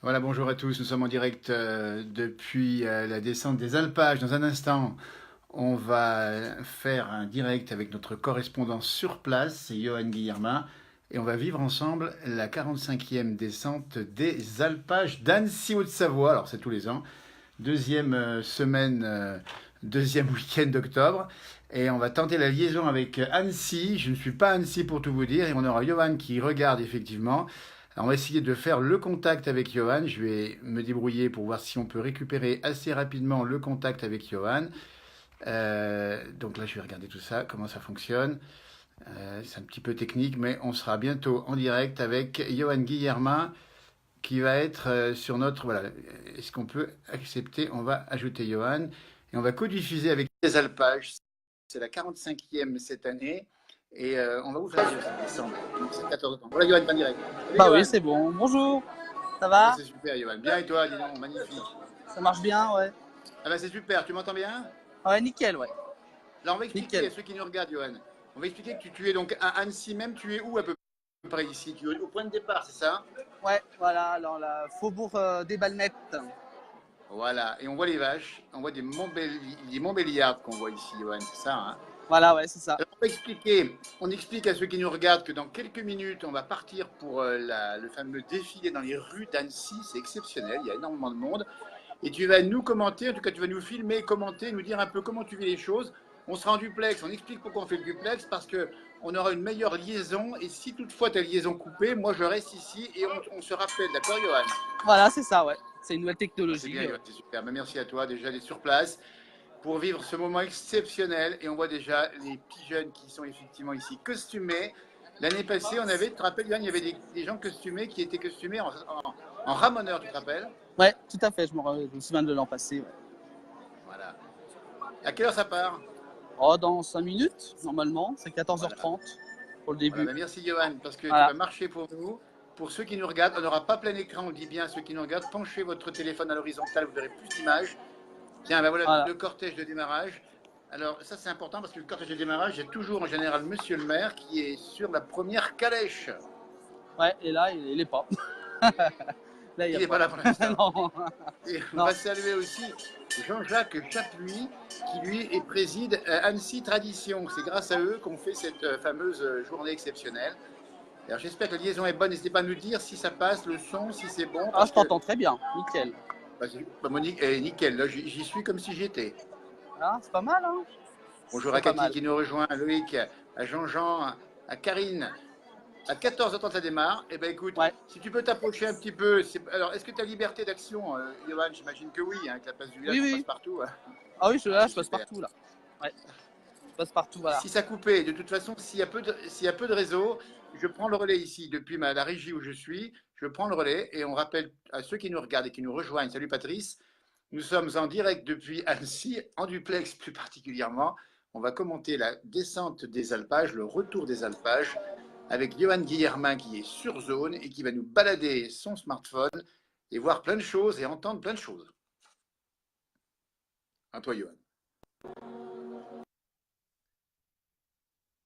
Voilà, bonjour à tous. Nous sommes en direct depuis la descente des Alpages. Dans un instant, on va faire un direct avec notre correspondant sur place, c'est Johan Guillermin, et on va vivre ensemble la 45e descente des Alpages d'Annecy Haute-Savoie. Alors c'est tous les ans, deuxième semaine, deuxième week-end d'octobre. Et on va tenter la liaison avec Annecy. Je ne suis pas à Annecy pour tout vous dire. Et on aura Johan qui regarde effectivement. Alors on va essayer de faire le contact avec Johan. Je vais me débrouiller pour voir si on peut récupérer assez rapidement le contact avec Johan. Donc là, je vais regarder tout ça, comment ça fonctionne. C'est un petit peu technique, mais on sera bientôt en direct avec Johan Guillermin qui va être sur notre... Voilà, est-ce qu'on peut accepter? On va ajouter Johan et on va co-diffuser avec les Alpages. C'est la 45e cette année et on va vous faire descendre. C'est 14 ans. Voilà, Johan, pas en direct. Salut, Bah oui, Johan. c'est bon. Bonjour, ça Ah ben, va? c'est super, Johan. Bien et toi, dis donc, magnifique. Ça marche bien, ouais. Ah ben, c'est super, tu m'entends bien? Ouais, nickel, ouais. Alors, on va expliquer Nickel. à ceux qui nous regardent, Johan. On va expliquer que tu es donc à Annecy même. Tu es où à peu près ici? Tu es au point de départ, c'est ça? Ouais, voilà, dans la faubourg des Balnettes. Voilà, et on voit les vaches, on voit des Montbéliardes qu'on voit ici, Johan, c'est ça, hein? Voilà, ouais, c'est ça. Alors, on va expliquer, on explique à ceux qui nous regardent que dans quelques minutes, on va partir pour le fameux défilé dans les rues d'Annecy. C'est exceptionnel, il y a énormément de monde. Et tu vas nous commenter, en tout cas tu vas nous filmer, commenter, nous dire un peu comment tu vis les choses. On sera en duplex, on explique pourquoi on fait le duplex, parce qu'on aura une meilleure liaison. Et si toutefois ta liaison coupée, moi je reste ici et on se rappelle, d'accord Johan? Voilà, c'est ça, ouais. C'est une nouvelle Ah, c'est bien technologie. Johan, c'est super. Ben, merci à toi déjà d'être sur place pour vivre ce moment exceptionnel. Et on voit déjà les petits jeunes qui sont effectivement ici costumés. L'année passée, on avait, tu te rappelles Johan, il y avait des gens costumés qui étaient costumés en ramoneur, tu te rappelles? Ouais, tout à fait, je me souviens de l'an passé, ouais. Voilà. À quelle heure ça part? Oh, dans 5 minutes, normalement, c'est Voilà. 14h30 pour le Voilà, début. ben merci Johan, parce que tu Voilà. vas marcher pour nous. Pour ceux qui nous regardent, on n'aura pas plein écran, on dit bien à ceux qui nous regardent, penchez votre téléphone à l'horizontale, vous aurez plus d'images. Tiens, ben voilà Voilà. le cortège de démarrage. Alors ça c'est important parce que le cortège de démarrage, il y a toujours en général monsieur le maire qui est sur la première calèche. Ouais, et là, il est pas. Là, il n'y Il a n'est pas pas. là pour l'instant. Non. Et on Non. va saluer aussi Jean-Jacques Chapuis, qui lui préside Annecy Tradition. C'est grâce à eux qu'on fait cette fameuse journée exceptionnelle. Alors j'espère que la liaison est bonne. N'hésitez pas à nous dire si ça passe, le son, si c'est bon, Ah, parce je que t'entends très bien, nickel. Monique, nickel, là j'y suis comme si j'y étais. Ah, c'est pas mal, hein? Bonjour C'est à pas Cathy mal. qui nous rejoint, à Loïc, à Jean-Jean, à Karine. À 14h30 ça démarre. Eh ben écoute, Ouais. si tu peux t'approcher un petit peu. Alors est-ce que tu as liberté d'action, Johan? J'imagine que oui, hein, avec la place du village, Oui, on passe oui. partout, hein. Ah oui, Ah, là, c'est je passe super. partout, là. Ouais, je passe partout, voilà. Si ça coupait, de toute façon, s'il y a peu de réseau, je prends le relais ici depuis la régie où je suis. Je prends le relais et on rappelle à ceux qui nous regardent et qui nous rejoignent. Salut Patrice. Nous sommes en direct depuis Annecy, en duplex plus particulièrement. On va commenter la descente des alpages, le retour des alpages, avec Johan Guillermin qui est sur zone et qui va nous balader son smartphone et voir plein de choses et entendre plein de choses. À toi, Johan.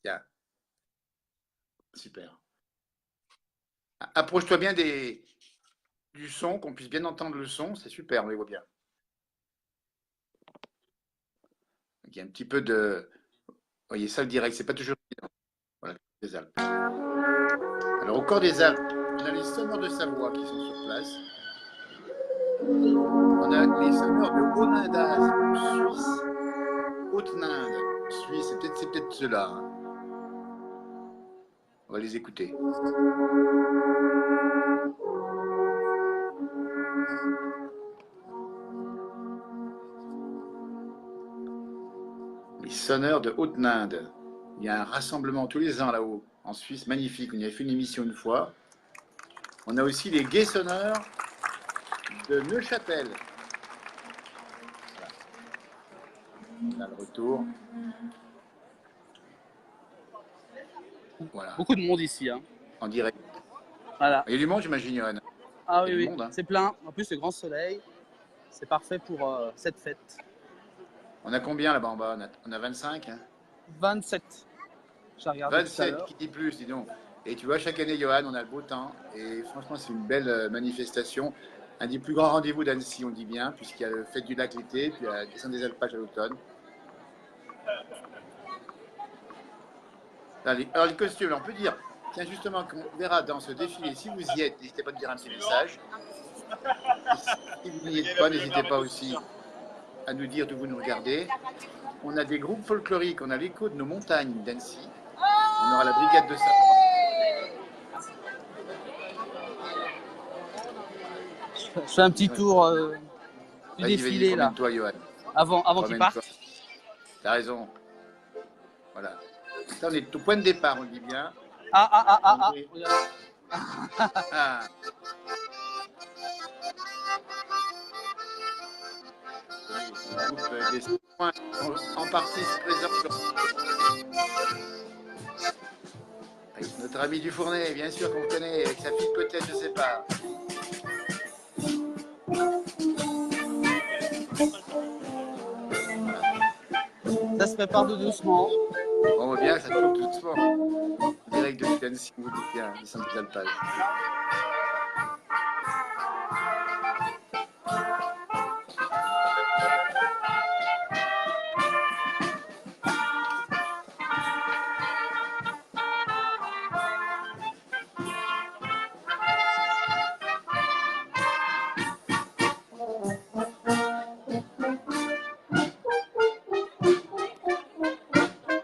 Tiens, super. Approche-toi bien du son, qu'on puisse bien entendre le son. C'est super, on les voit bien. Il y a un petit peu de... Vous voyez ça, le direct, c'est pas toujours évident. Voilà, des Alpes. Alors, au corps des Alpes, on a les sonneurs de Savoie qui sont sur place. On a les sonneurs de Haut-Nindaz, Suisse. Haute-Ninde, Suisse, c'est peut-être ceux-là, hein. On va les écouter. Les sonneurs de Haute-Ninde. Il y a un rassemblement tous les ans là-haut, en Suisse, magnifique. On y a fait une émission une fois. On a aussi les Gai sonneurs de Neuchâtel. Voilà. On a le retour. Voilà, Beaucoup de monde ici, hein. en direct. Voilà. Il y a du monde, j'imagine, Johan. Ah Il y oui, a du oui, monde, hein. c'est plein. En plus, c'est grand soleil. C'est parfait pour cette fête. On a combien là-bas en bas? On a 25, hein. 27. J'ai regardé tout à 27, l'heure. qui dit plus, dis donc. Et tu vois, chaque année, Johan, on a le beau temps. Et franchement, c'est une belle manifestation. Un des plus grands rendez-vous d'Annecy, on dit bien, puisqu'il y a le Fête du Lac l'été, puis la descente des alpages à l'automne. Alors les costumes, on peut dire, tiens justement, qu'on verra dans ce défilé, si vous y êtes, n'hésitez pas à me dire un petit message. Et si vous n'y êtes pas, n'hésitez pas aussi à nous dire d'où vous nous regardez. On a des groupes folkloriques, on a l'écho de nos montagnes d'Annecy. On aura la brigade de Je fais un petit tour du défilé là, promène-toi, Johan. avant qu'il parte. T'as raison. Voilà. Ça, on est au point de départ, on le dit bien. Regarde. Ah. Le groupe des points en partie présent. Avec notre ami Dufournet, bien sûr qu'on connaît, avec sa fille peut-être, je sais pas. Ça se prépare tout doucement. On voit bien, ça tourne tout doucement. En direct de Annecy, on vous dit bien, les centres des alpages.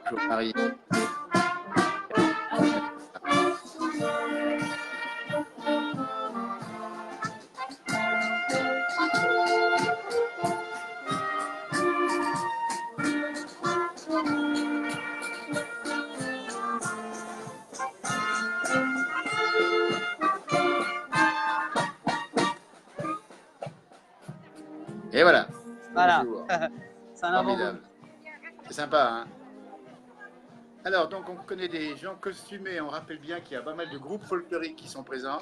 Bonjour Marie. Et voilà. Voilà. Bonjour. C'est un avant-goût. Formidable. C'est sympa, hein. Alors, donc, on connaît des gens costumés. On rappelle bien qu'il y a pas mal de groupes folkloriques qui sont présents.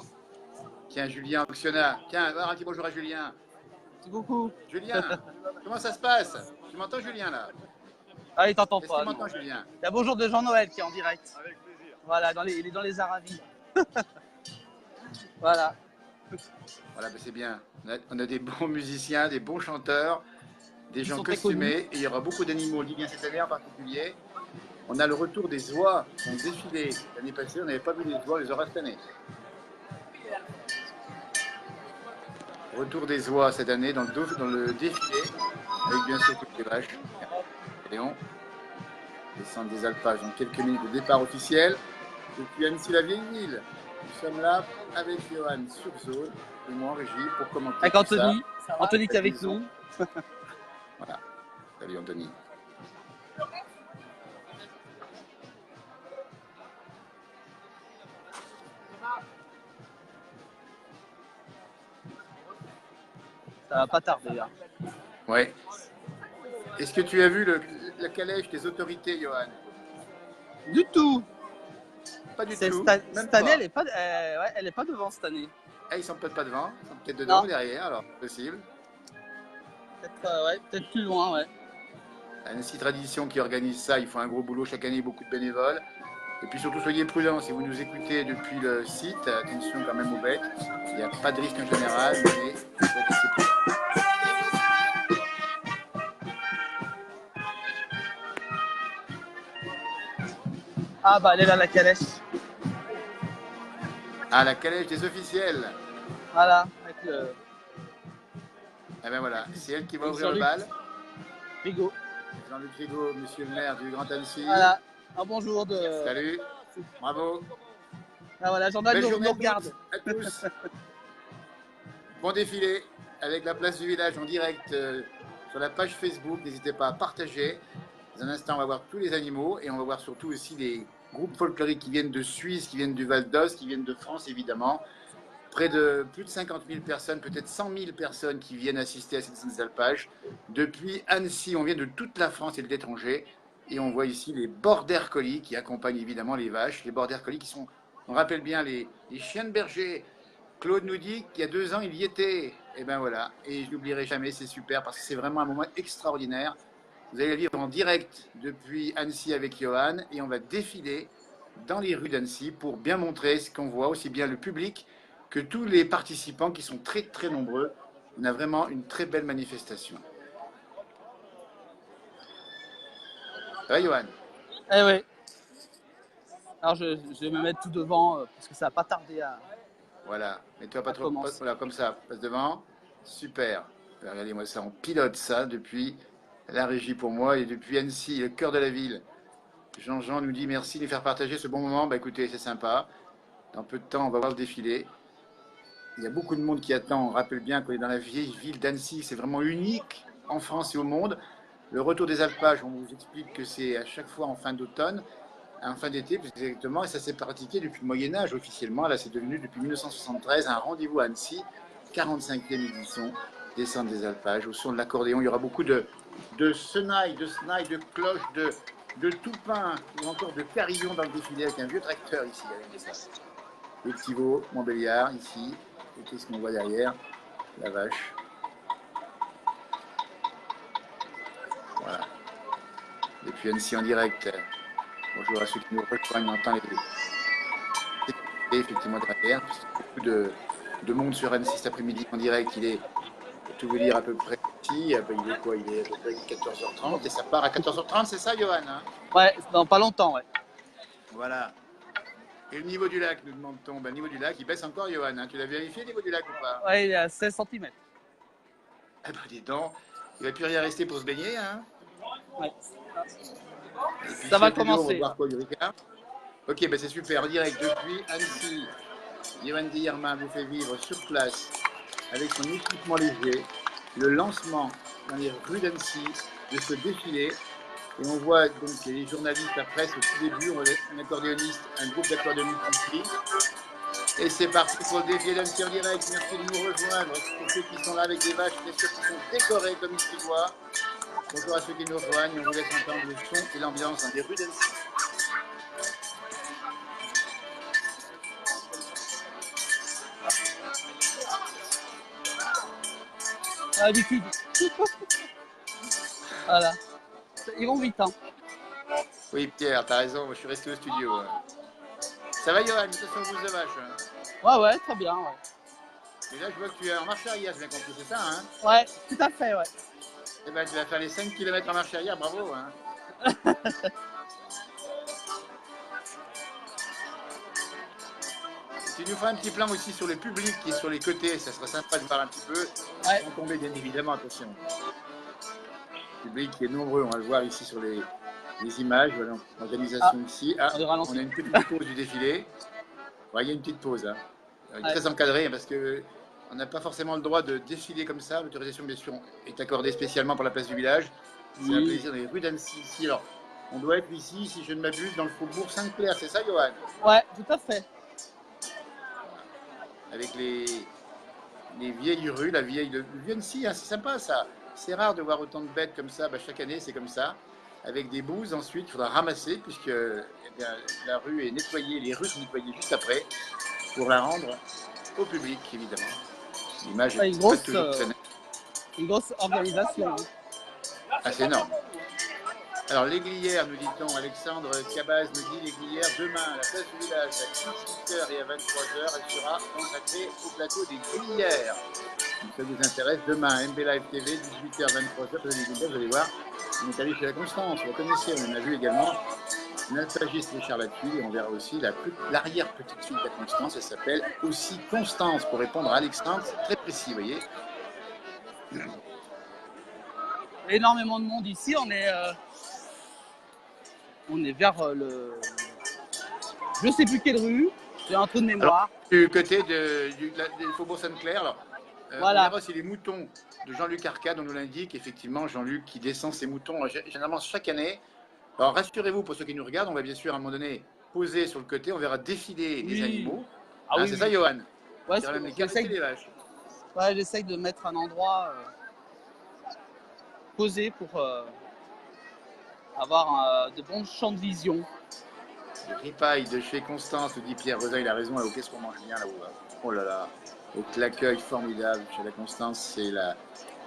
Tiens, Julien Oxona. Tiens, un petit bonjour à Julien. Merci beaucoup. Julien, comment ça se passe? Tu m'entends, Julien, là? Ah, il t'entend Est-ce pas. qu'il m'entend, Julien? Il y a bonjour de Jean-Noël qui est en direct. Avec plaisir. Voilà, il est dans les Aravis. Voilà. Voilà, ben c'est bien. On a des bons musiciens, des bons chanteurs, des gens sont très costumés. Et il y aura beaucoup d'animaux, on dit bien cette année en particulier. On a le retour des oies qui ont défilé l'année passée. On n'avait pas vu les oies, les aura cette année. Retour des oies cette année dans le défilé, avec bien sûr toutes les vaches. Léon, descente des alpages dans quelques minutes de départ officiel. Depuis Annecy, la vieille ville. Nous sommes là avec Johan sur zone et moi en régie pour commenter. Avec tout ça. Anthony. Anthony qui est avec nous. Voilà. Salut Anthony. Ça va pas tarder là. Ouais. Est-ce que tu as vu la calèche des autorités, Johan? Du tout. Pas du C'est tout. cette année, elle est pas, ouais, elle est pas devant cette année. Ah, ils sont peut-être pas devant, ils sont peut-être dedans Non. ou derrière, alors possible. Peut-être ouais, peut-être plus loin, ouais. Annecy Tradition qui organise ça, ils font un gros boulot chaque année, beaucoup de bénévoles. Et puis surtout, soyez prudents si vous nous écoutez depuis le site. Attention quand même aux bêtes. Il n'y a pas de risque en général, mais faut être assez prudent. Ah bah elle est là la calèche. Ah, la calèche des officiels. Voilà, avec le Eh ben voilà, c'est elle qui va ouvrir le Jean-Luc. bal. frigo. Jean-Luc Rigaud, monsieur le maire du Grand Annecy. Voilà, un bonjour de. Salut, bravo. Ah voilà, Jean-Noël Belle nous journée regarde. à tous. Bon défilé avec la place du village en direct sur la page Facebook. N'hésitez pas à partager. Dans un instant, on va voir tous les animaux et on va voir surtout aussi les groupes folkloriques qui viennent de Suisse, qui viennent du Val d'Oise, qui viennent de France évidemment. Près de plus de 50 000 personnes, peut-être 100 000 personnes qui viennent assister à ces alpages. Depuis Annecy, on vient de toute la France et de l'étranger. Et on voit ici les border collies qui accompagnent évidemment les vaches. Les border collies qui sont, on rappelle bien, les chiens de berger. Claude nous dit qu'il y a 2 ans, il y était. Et ben voilà. Et je n'oublierai jamais, c'est super parce que c'est vraiment un moment extraordinaire. Vous allez le vivre en direct depuis Annecy avec Johan. Et on va défiler dans les rues d'Annecy pour bien montrer ce qu'on voit, aussi bien le public que tous les participants qui sont très très nombreux. On a vraiment une très belle manifestation. Ça va, Johan? Eh oui. Alors je vais me mettre tout devant parce que ça va pas tarder à Voilà, mets-toi pas trop, commencer. voilà, comme ça, passe devant. Super. Regardez-moi ça, on pilote ça depuis la régie pour moi et depuis Annecy, le cœur de la ville. Jean-Jean nous dit merci de nous faire partager ce bon moment. Bah écoutez, c'est sympa. Dans peu de temps, on va voir le défilé. Il y a beaucoup de monde qui attend. On rappelle bien qu'on est dans la vieille ville d'Annecy. C'est vraiment unique en France et au monde. Le retour des alpages, on vous explique que c'est à chaque fois en fin d'automne, en fin d'été plus exactement, et ça s'est pratiqué depuis le Moyen-Âge officiellement. Là, c'est devenu depuis 1973 un rendez-vous à Annecy, 45e édition, descente des alpages, au son de l'accordéon. Il y aura beaucoup de senailles, de cloches, de toupins, ou encore de carillons dans le défilé avec un vieux tracteur ici. Regardez ça. Le petit veau, Montbéliard, ici. Et qu'est-ce qu'on voit derrière? La vache. Voilà. Depuis Annecy en direct. Bonjour à ceux qui nous rejoignent. On entend les effectivement derrière. Beaucoup de monde sur Annecy cet après-midi en direct. Il est, pour tout vous dire, à peu près ici. Il est quoi? Il est à peu près 14h30 et ça part à 14h30, c'est ça, Johan, hein? Ouais, dans pas longtemps, ouais. Voilà. Et le niveau du lac, nous demande-t-on? Ben, le niveau du lac, il baisse encore, Johan. Hein? Tu l'as vérifié, le niveau du lac ou pas? Ouais, il est à 16 cm. Eh ben, dis donc, il va plus rien rester pour se baigner, hein? Ouais. Puis, Ça va vidéo, commencer. on va voir quoi, Eureka? Ok, ben c'est super. En direct depuis Annecy, Johan Guillermin vous fait vivre sur place, avec son équipement léger, le lancement dans les rues d'Annecy de ce défilé. Et on voit donc les journalistes, la presse au tout début, un accordéoniste, un groupe d'accordéonistes ici. Et c'est parti pour le défilé d'Annecy en direct. Merci de nous rejoindre. Pour ceux qui sont là avec des vaches, bien sûr, qui sont décorées comme il se doit. Bonjour à ceux qui nous rejoignent. On vous laisse entendre le son et l'ambiance dans les rues d'Annecy. À l'habitude. Voilà. Ils vont vite, hein. Oui, Pierre, t'as raison. Moi, je suis resté au studio. Ça va, Johan? Ça sont vous de vache. Ouais, très bien, ouais. Et là, je vois que tu es en marche arrière, j'ai bien compris, c'est ça, hein? Ouais, tout à fait, ouais. Eh ben, tu vas faire les 5 km en marche arrière, bravo, hein? Tu nous feras un petit plan aussi sur le public qui est sur les côtés, ça serait sympa de voir un petit peu. Ouais. Sans tomber, bien évidemment, attention. Le public qui est nombreux, on va le voir ici sur les images. Voilà, l'organisation ici. Ah, on a une petite pause du défilé. Ouais, il y a une petite pause, hein. Très encadrée, parce que on n'a pas forcément le droit de défiler comme ça. L'autorisation, bien sûr, est accordée spécialement pour la place du village. C'est un plaisir dans les rues d'Annecy ici. Alors, on doit être ici, si je ne m'abuse, dans le faubourg Saint-Clair, c'est ça, Johan? Ouais, tout à fait. Avec les vieilles rues, la vieille de Annecy, hein, c'est sympa ça. C'est rare de voir autant de bêtes comme ça. Bah, chaque année, c'est comme ça. Avec des bouses, ensuite, il faudra ramasser, puisque eh bien, la rue est nettoyée, les rues sont nettoyées juste après, pour la rendre au public, évidemment. L'image est pas toujours très nette. Une grosse organisation. Ah, c'est énorme. Alors, les Glières, nous dit-on, Alexandre Cabaz nous dit les Glières, demain, à la place du village, à 18h et à 23h, elle sera consacrée au plateau des Glières. Donc, ça vous intéresse, demain, MB Live TV, 18h, 23h, vous allez voir, on est allé chez la Constance, vous la connaissez, on en a vu également une alpagiste de Charlatuille, et on verra aussi l'arrière-petite-fille de la Constance, elle s'appelle aussi Constance, pour répondre à Alexandre, c'est très précis, vous voyez. Énormément de monde ici, on est vers le... Je sais plus quelle rue, j'ai un trou de mémoire. Alors, du côté du Faubourg Sainte-Claire, alors, voilà. on verra aussi les moutons de Jean-Luc Arcade, on nous l'indique, effectivement, Jean-Luc qui descend ses moutons généralement chaque année. Alors rassurez-vous, pour ceux qui nous regardent, on va bien sûr à un moment donné poser sur le côté, on verra défiler les animaux. Ah, oui, c'est ça, Johan? Ouais, même les caresser les vaches. Ouais, j'essaye de mettre un endroit posé pour avoir de bons champs de vision. Le ripaille de chez Constance, nous dit Pierre Rosin, il a raison, alors qu'est-ce qu'on mange bien là-haut? Oh là là, avec l'accueil formidable chez la Constance,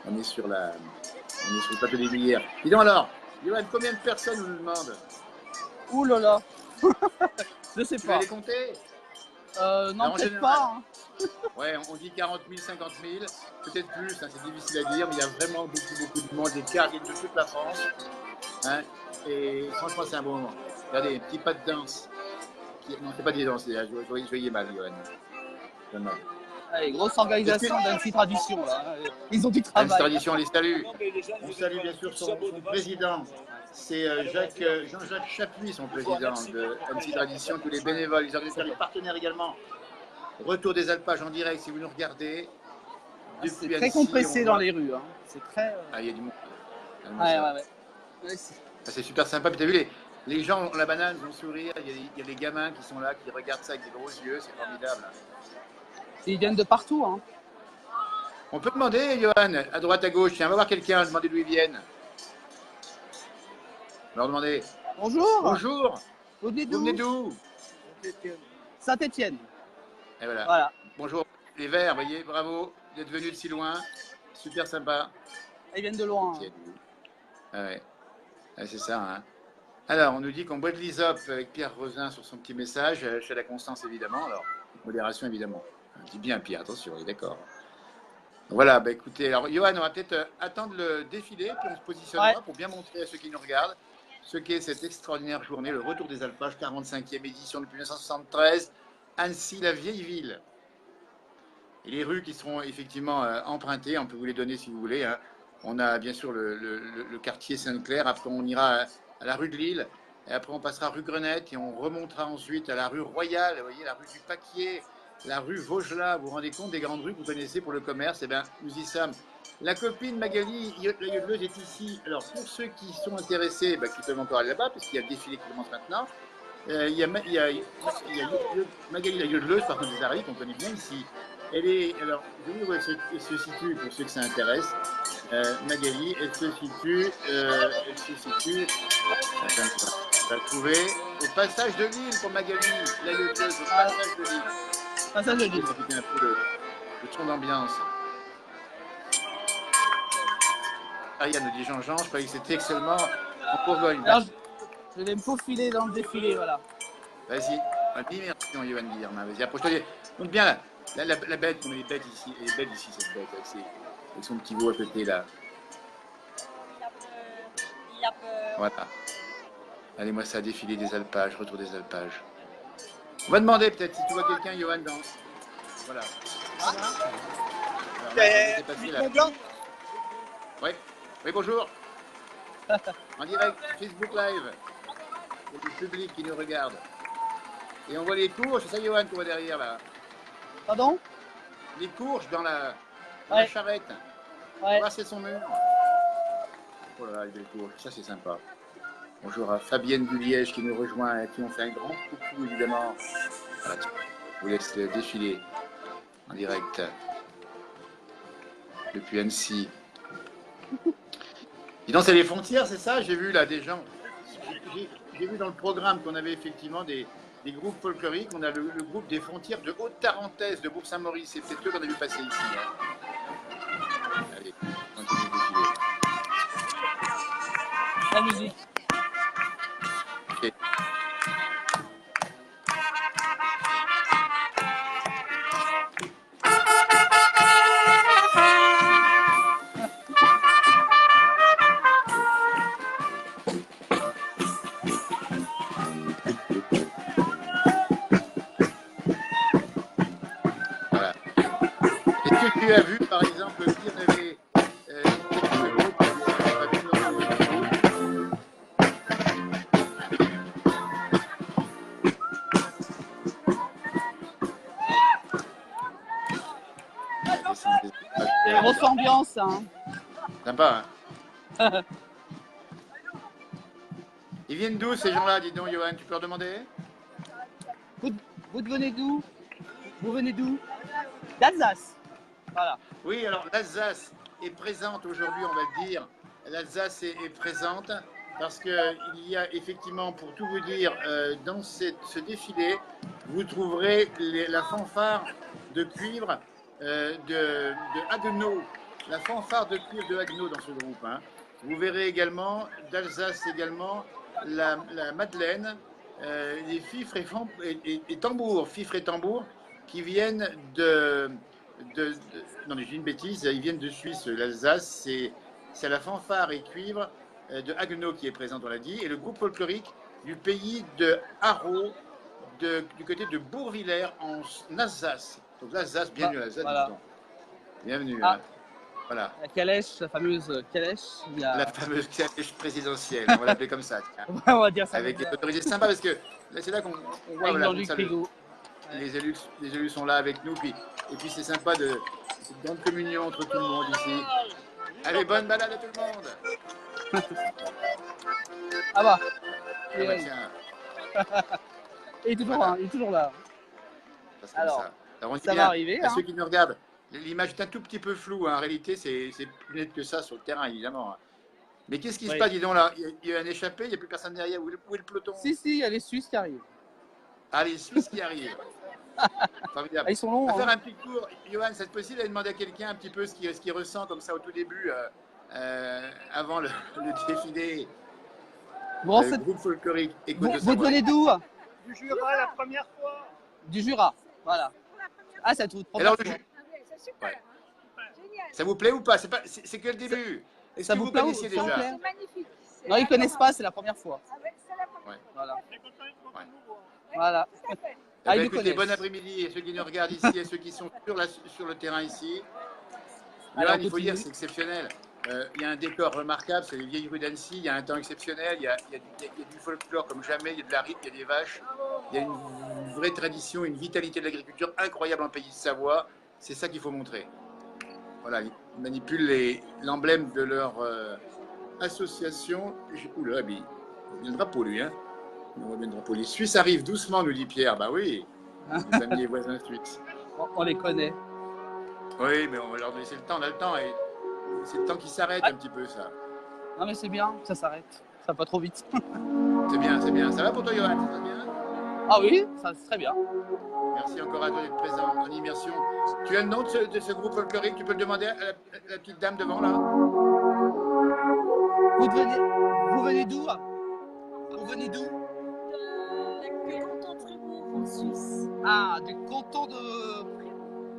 on est sur le plateau des Glières. Dis donc alors, Johan, combien de personnes nous demandent? Ouh là là. Je sais pas. Tu vas les compter? Non, peut-être pas. Hein. Ouais, on dit 40 000, 50 000, peut-être plus, hein, c'est difficile à dire, mais il y a vraiment beaucoup de monde, des cars viennent de toute la France. Hein, et franchement, c'est un bon moment. Regardez, petit pas de danse. Non, c'est pas des danses, je voyais mal, Johan. Allez, grosse organisation d'Annecy Tradition là. Ils ont du Annecy travail. Tradition, on les salue. On salue bien sûr son président. C'est Jean-Jacques Chapuis, son président de Annecy Tradition, tous les bénévoles, les organisateurs, les partenaires également. Retour des alpages en direct si vous nous regardez. C'est très compressé dans les rues. Hein. C'est très. Ah, il y a du monde. Ouais. C'est super sympa. Puis t'as vu, les gens ont la banane, ils ont le sourire. Il y a les gamins qui sont là, qui regardent ça avec des gros yeux. C'est formidable. Ils viennent de partout. Hein. On peut demander, Johan, à droite, à gauche. Tiens, on va voir quelqu'un, demander d'où ils viennent. Leur demander. Bonjour. Bonjour. Vous venez d'où? Saint-Étienne. Et voilà. Bonjour. Les Verts, vous voyez, bravo d'être venus de si loin. Super sympa. Ils viennent de loin. Ah ouais. Ah, c'est ça. Hein. Alors, on nous dit qu'on boit de l'hysope avec Pierre Rosin sur son petit message. Chez la Constance, évidemment. Alors, modération, évidemment. On dit bien Pierre, attention, on est d'accord. Voilà, bah écoutez, alors Johan, on va peut-être attendre le défilé, puis on se positionnera pour bien montrer à ceux qui nous regardent ce qu'est cette extraordinaire journée, le retour des alpages, 45e édition depuis 1973, Annecy, la vieille ville. Et les rues qui seront effectivement empruntées, on peut vous les donner si vous voulez. Hein. On a bien sûr le quartier Sainte-Claire, après on ira à la rue de Lille, et après on passera rue Grenette, et on remontera ensuite à la rue Royale, vous voyez, la rue du Paquier, la rue Vaugelas. Vous vous rendez compte des grandes rues que vous connaissez pour le commerce? Eh bien, nous y sommes. La copine Magali, la yodeleuse, est ici. Alors, pour ceux qui sont intéressés, qui peuvent encore aller là-bas, puisqu'il y a le défilé qui commence maintenant, il y a Magali, la yodeleuse, par contre, des Araïques, qu'on connaît bien ici. Elle est, alors, je vais vous dire où elle se situe, pour ceux que ça intéresse. Magali, elle se situe, on va trouver au passage de Lille pour Magali, la yodeleuse, au passage de Lille. Ça, je dis. C'était un peu le ton d'ambiance. Ah, il y a nous dit Jean-Jean, je croyais que c'était seulement en Bourgogne. Alors, je vais me faufiler dans le défilé, voilà. Vas-y, merci, Johan Guillermin. Vas-y, approche-toi. Monte bien là. La bête, on met les bêtes ici. Elle est belle ici, cette bête, avec son petit veau à côté là. Voilà. Allez, moi, ça a défilé des alpages, retour des alpages. On va demander peut-être si tu vois quelqu'un, Johan, dans. Voilà. Oui, bonjour. En direct, Facebook Live. Il y a du public qui nous regarde. Et on voit les courges, c'est ça, Johan, qu'on voit derrière là. Pardon? Les courges dans la charrette. Ouais. Là, c'est son mur. Oh là là, les courges, ça c'est sympa. Bonjour à Fabienne du Liège qui nous rejoint, à qui on fait un grand coucou évidemment. Voilà, je vous laisse défiler en direct depuis Annecy. Dis donc, c'est les frontières, c'est ça? J'ai vu là des gens. J'ai vu dans le programme qu'on avait effectivement des groupes folkloriques. On a le groupe des frontières de Haute-Tarentaise, de Bourg-Saint-Maurice. C'est peut-être eux qu'on a vu passer ici. Hein. Allez, continuez de défiler. La musique. Okay. Voilà. Est-ce que tu as vu, par exemple, qui avait grosse ambiance, hein. Sympa, hein. Ils viennent d'où ces gens-là, dis donc, Johan? Tu peux leur demander? Vous venez d'où? Vous venez d'où? D'Alsace. Voilà. Oui, alors l'Alsace est présente aujourd'hui, on va le dire. L'Alsace est présente parce qu'il y a effectivement, pour tout vous dire, dans ce défilé, vous trouverez la fanfare de cuivre de Haguenau. La fanfare de cuivre de Haguenau dans ce groupe. Hein. Vous verrez également, d'Alsace également, la Madeleine, les fifres et tambours. Fifres et tambours. qui viennent non, mais j'ai une bêtise, ils viennent de Suisse. L'Alsace, c'est la fanfare et cuivre de Haguenau qui est présente, on l'a dit, et le groupe folklorique du pays de Haro, du côté de Bourvillers en Alsace. Donc l'Alsace, bienvenue à l'Alsace, Voilà. dis donc. Bienvenue. Ah. Hein. Voilà. La calèche, la fameuse calèche. Il y a... La fameuse calèche présidentielle, on va l'appeler comme ça. Tiens. on va dire ça. Avec les autorités sympas, parce que là, c'est là qu'on voit Avec voilà, Jean-Luc ça, Frigo. les élus sont là avec nous, et puis c'est sympa de cette grande communion entre tout le monde ici. Allez, bonne balade à tout le monde. Ah bah. Ah bah, tiens, Il est toujours, il est toujours là. parce que Alors, ça. Alors, on dit ça bien va arriver. à Hein. ceux qui nous regardent, l'image est un tout petit peu floue. Hein. En réalité, c'est plus net que ça sur le terrain, évidemment. Mais qu'est-ce qui se passe, dis donc là? Il y a un échappé, il n'y a plus personne derrière. Où est le peloton? Si, il y a les Suisses qui arrivent. Ah, les Suisses qui arrivent. Formidable. Ah, ils sont longs. On va Hein. faire un petit tour. Johan, c'est possible de demander à quelqu'un un petit peu ce qu'il ressent comme ça au tout début, avant le défilé Bon, le groupe folklorique Écho de vous Savoie. venez d'où? Du Jura la première fois. Du Jura. Voilà. Ah, ça te trouve Alors, première fois. C'est super. Ouais. Hein. Génial. Ça vous plaît ou pas? C'est que le début. Est-ce Ça que vous vous plaît ou connaissiez ça vous déjà? plaît? C'est magnifique. Non, ils connaissent pas, c'est la première fois. C'est la première. Ouais. Voilà. On est content d'être content de vous voir. Voilà. Tout à fait. Eh Ah, ben, ils nous écoutez, connaissent. bon après-midi à ceux qui nous regardent ici et ceux qui sont sur le terrain ici. Alors, Johan, on il faut continue. dire, c'est exceptionnel. Il y a un décor remarquable, c'est les vieilles rues d'Annecy, il y a un temps exceptionnel, il y a du folklore comme jamais, il y a de la rythme, il y a des vaches, il y a une vraie tradition, une vitalité de l'agriculture incroyable en pays de Savoie. C'est ça qu'il faut montrer. Voilà, ils manipulent l'emblème de leur association. Oula, il y a le drapeau, lui. Hein. On voit bien le drapeau. Les Suisses arrivent doucement, nous dit Pierre. Bah oui, les amis et voisins suisses. On les connaît. Oui, mais on va leur laisser le temps, on a le temps. Et c'est le temps qui s'arrête un petit peu, ça. Non, mais c'est bien, ça s'arrête. Ça va pas trop vite. C'est bien, c'est bien. Ça va pour toi, Johan? Ça va bien? Ah oui, ça c'est très bien. Merci encore à toi d'être présent en immersion. Tu as le nom de ce groupe folklorique? Tu peux le demander à la petite dame devant, là? Vous venez d'où? Vous venez d'où? Du canton de Fribourg en Suisse. Ah, du canton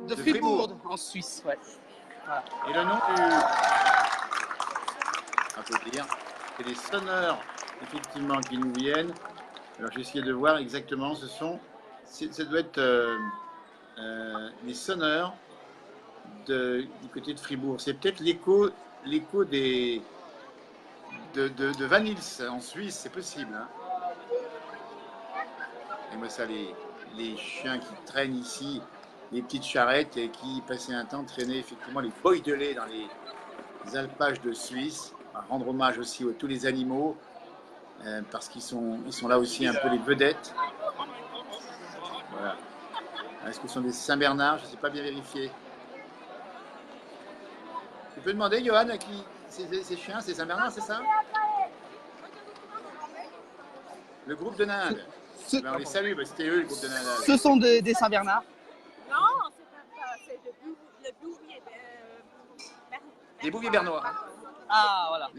de Fribourg, en Suisse, ouais. Voilà. Et le nom du... On peut dire, c'est des sonneurs, effectivement, qui nous viennent. Alors, j'ai essayé de voir exactement, ça doit être les sonneurs du côté de Fribourg. C'est peut-être l'écho de Vanils en Suisse, c'est possible. Hein. Et moi, ça, les chiens qui traînent ici, les petites charrettes et qui passaient un temps traînaient effectivement les boys de lait dans les alpages de Suisse. On va rendre hommage aussi à tous les animaux parce qu'ils sont là aussi un peu les vedettes. Voilà. Est-ce que ce sont des Saint-Bernard? Je ne sais pas bien vérifier. Tu peux demander, Johan, à qui ces chiens, c'est Saint-Bernard, c'est ça? Le groupe de Ninde. Ben, on les salue, ben, c'était eux, le groupe de Ninde. Ce sont des Saint-Bernard. Non, c'est pas ça. C'est le bouvier. Les bouviers bernois. Ah, voilà.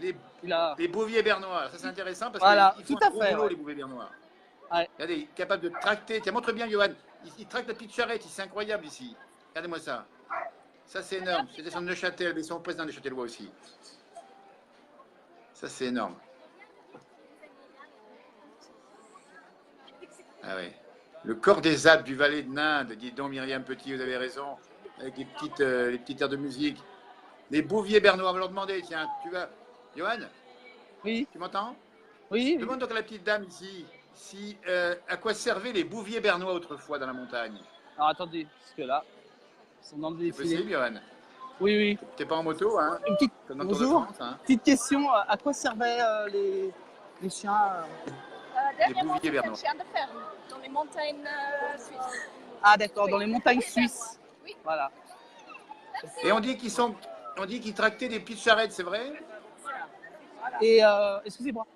Les bouviers bernois. Ça, c'est intéressant parce Voilà, qu'ils font tout à un gros fait, boulot, ouais. les bouviers bernois. Ouais. Regardez, capable de tracter. Tiens, montre bien, Johan. Il tracte la petite charrette. C'est incroyable ici. Regardez-moi ça. Ça, c'est énorme. C'était sur Neuchâtel, mais ils sont président de Neuchâtelois aussi. Ça, c'est énorme. Ah ouais. Le corps des Alpes du Valais de Ninde. Dis donc, Myriam Petit, vous avez raison. Avec les petites airs de musique. Les bouviers bernois, on va leur demander. Tiens, tu vas. Johan, Oui, tu m'entends? oui. Demande donc à la petite dame ici à quoi servaient les bouviers bernois autrefois dans la montagne. Alors attendez, parce que là, ils sont dans le C'est défilé. possible, Johan? Oui, oui. T'es pas en moto, hein? Une petite... Comme dans le Tour de Bonjour. France, hein? Petite question, à quoi servaient les chiens Dernièrement, bouviers c'est bernois. un chien de ferme dans les montagnes suisses. Ah d'accord, dans les montagnes suisses. Oui. Voilà. Et on dit qu'ils tractaient des petites charrettes, c'est vrai? Et excusez-moi.